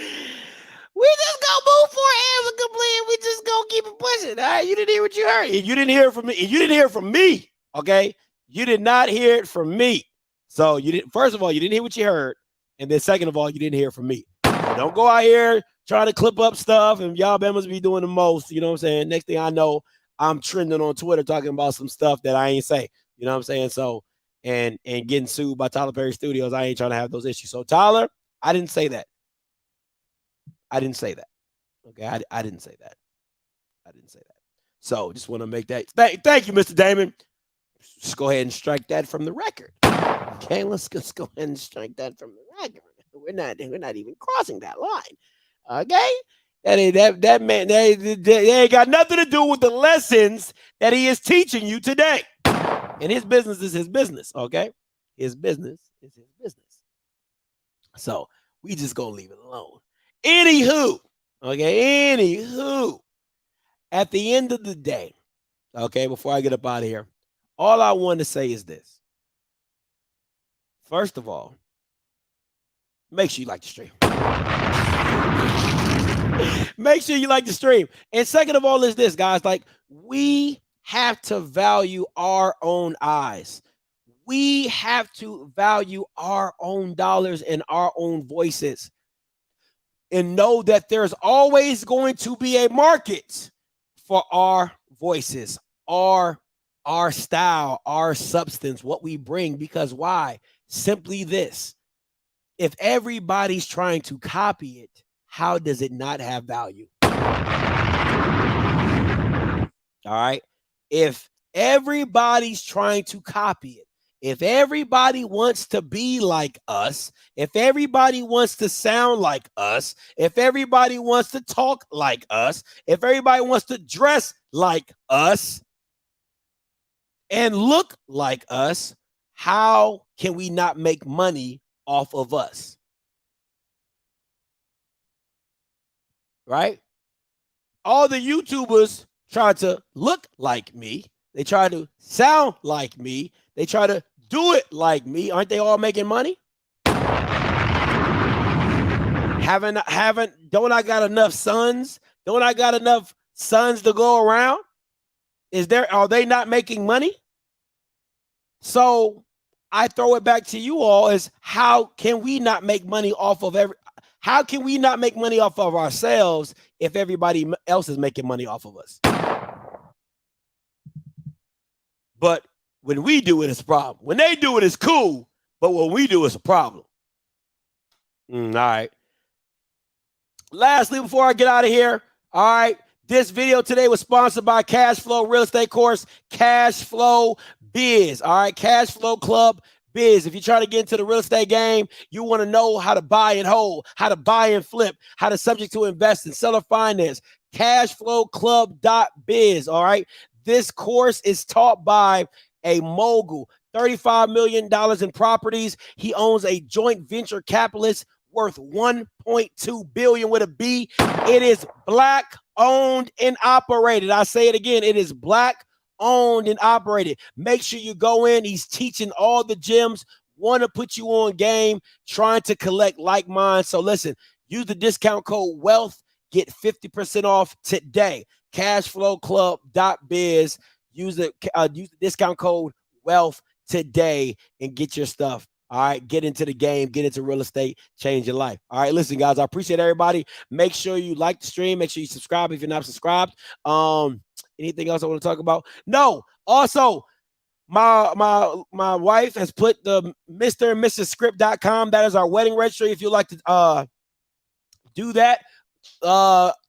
amicably, and we just go keep it pushing. All right. You didn't hear what you heard. And you didn't hear it from me. And you didn't hear it from me. Okay. You did not hear it from me. So first of all, you didn't hear what you heard. And then second of all, you didn't hear it from me. So don't go out here trying to clip up stuff, and y'all Bama's be doing the most. You know what I'm saying? Next thing I know, I'm trending on Twitter talking about some stuff that I ain't say. You know what I'm saying? So, and getting sued by Tyler Perry Studios, I ain't trying to have those issues. So, Tyler, I didn't say that. I didn't say that. Okay, I didn't say that. I didn't say that. So, just want to make that. Thank you, Mr. Damon. Just go ahead and strike that from the record. Okay, let's go ahead and strike that from the record. We're not even crossing that line. Okay, that man, they ain't got nothing to do with the lessons that he is teaching you today. And his business is his business. Okay, his business is his business. So we just gonna leave it alone. Anywho, at the end of the day, okay, before I get up out of here, all I want to say is this. First of all, make sure you like the stream. Make sure you like the stream. And second of all is this, guys. Like, we have to value our own eyes. We have to value our own dollars and our own voices. And know that there's always going to be a market for our voices, our style, our substance, what we bring. Because why? Simply this. If everybody's trying to copy it, how does it not have value? All right. If everybody's trying to copy it, if everybody wants to be like us, if everybody wants to sound like us, if everybody wants to talk like us, if everybody wants to dress like us and look like us, how can we not make money off of us? Right? All the YouTubers try to look like me. They try to sound like me. They try to do it like me. Aren't they all making money? Don't I got enough sons? Don't I got enough sons to go around? Are they not making money? So I throw it back to you all is how can we not make money off of how can we not make money off of ourselves if everybody else is making money off of us? But when we do it, it's a problem. When they do it, it's cool. But when we do, it's a problem. All right. Lastly, before I get out of here, all right, this video today was sponsored by Cash Flow Real Estate Course, Cash Flow Biz. All right, Cash Flow Club Biz. If you're trying to get into the real estate game, you want to know how to buy and hold, how to buy and flip, how to subject to invest in seller finance, cashflowclub.biz. All right. This course is taught by a mogul, $35 million in properties. He owns a joint venture capitalist worth $1.2 billion with a B. It is Black owned and operated. I say it again. It is Black owned and operated. Make sure you go in. He's teaching all the gems. Want to put you on game, trying to collect like minds. So listen, use the discount code WEALTH. Get 50% off today. Cashflowclub.biz. Use the discount code WEALTH today and get your stuff. All right, get into the game, get into real estate, change your life. All right, listen, guys, I appreciate everybody. Make sure you like the stream. Make sure you subscribe if you're not subscribed. Anything else I want to talk about? No. Also, my wife has put the Mr. and Mrs. Script.com. That is our wedding registry. If you'd like to do that,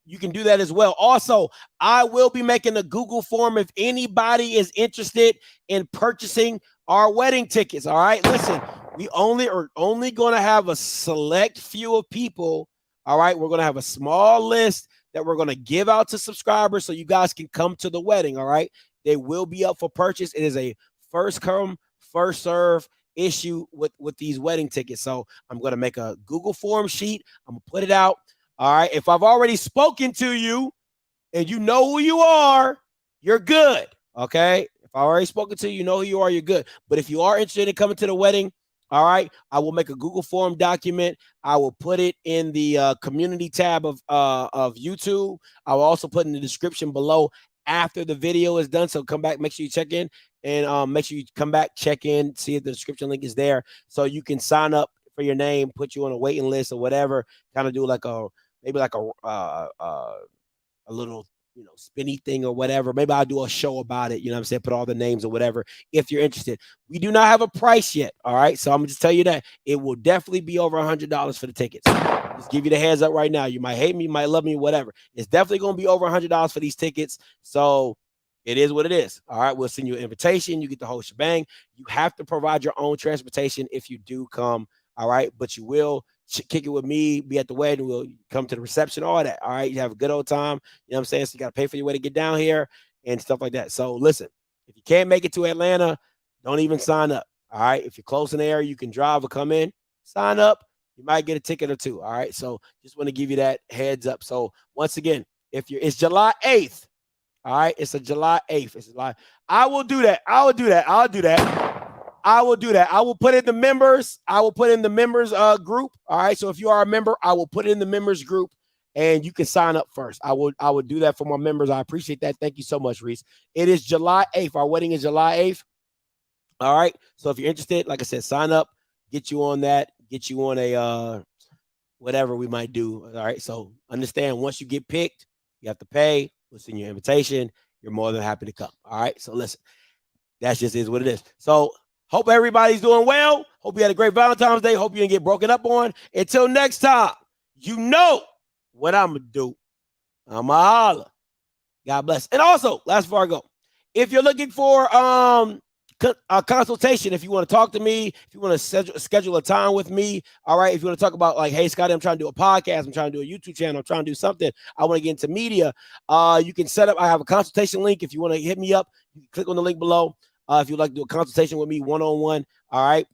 you can do that as well. Also, I will be making a Google form if anybody is interested in purchasing our wedding tickets. All right, listen, we are only going to have a select few of people. All right, we're going to have a small list that we're going to give out to subscribers so you guys can come to the wedding. All right, they will be up for purchase. It is a first come, first serve issue with these wedding tickets. So I'm going to make a Google form sheet. I'm going to put it out. All right. If I've already spoken to you and you know who you are, you're good. Okay. If I already spoken to you, you know who you are, you're good. But if you are interested in coming to the wedding, all right, I will make a Google form document. I will put it in the community tab of YouTube. I will also put in the description below after the video is done. So come back, make sure you check in, and make sure you come back, check in, see if the description link is there, so you can sign up for your name, put you on a waiting list or whatever. Kind of do like a little, spinny thing or whatever. Maybe I'll do a show about it. You know what I'm saying? Put all the names or whatever. If you're interested, we do not have a price yet. All right. So I'm gonna just tell you that it will definitely be over $100 for the tickets. Just give you the heads up right now. You might hate me, you might love me, whatever. It's definitely going to be over $100 for these tickets. So it is what it is. All right. We'll send you an invitation. You get the whole shebang. You have to provide your own transportation if you do come. All right. But you will kick it with me, be at the wedding, we'll come to the reception, all that. All right. You have a good old time. You know what I'm saying? So you got to pay for your way to get down here and stuff like that. So listen, if you can't make it to Atlanta, don't even sign up. All right. If you're close in the area, you can drive or come in, sign up. You might get a ticket or two. All right. So just want to give you that heads up. So once again, it's July 8th. All right. It's a July 8th. It's July. I will do that. I will do that. I will put in the members. I will put in the members group. All right. So if you are a member, I will put in the members group and you can sign up first. I would do that for my members. I appreciate that. Thank you so much, Reese. It is July 8th. Our wedding is July 8th. All right. So if you're interested, like I said, sign up, get you on that, get you on a whatever we might do. All right. So understand, once you get picked, you have to pay. We'll send you an invitation. You're more than happy to come. All right. So listen, that just is what it is. So hope everybody's doing well. Hope you had a great Valentine's Day. Hope you didn't get broken up on. Until next time, you know what I'm going to do. I'm going to holler. God bless. And also, last before I go, if you're looking for a consultation, if you want to talk to me, if you want to schedule a time with me, all right, if you want to talk about like, hey, Scotty, I'm trying to do a podcast, I'm trying to do a YouTube channel, I'm trying to do something, I want to get into media, you can set up, I have a consultation link. If you want to hit me up, you can click on the link below. If you'd like to do a consultation with me one-on-one, all right,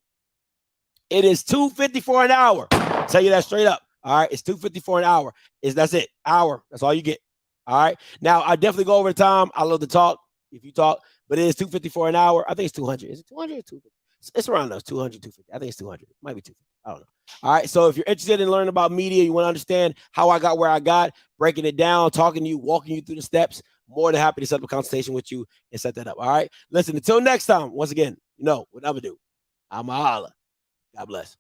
it is $250 for an hour. I'll tell you that straight up. All right, it's $250 for an hour. That's it, hour. That's all you get. All right. Now I definitely go over time. I love to talk. If you talk, but it is $250 for an hour. I think it's 200. Is it 200 or 250? It's around those 200, 250. I think it's 200. It might be 250. I don't know. All right. So if you're interested in learning about media, you want to understand how I got where I got, breaking it down, talking to you, walking you through the steps, more than happy to set up a consultation with you and set that up. All right. Listen, until next time, once again, you know what I'm going to do. I'm a holler. God bless.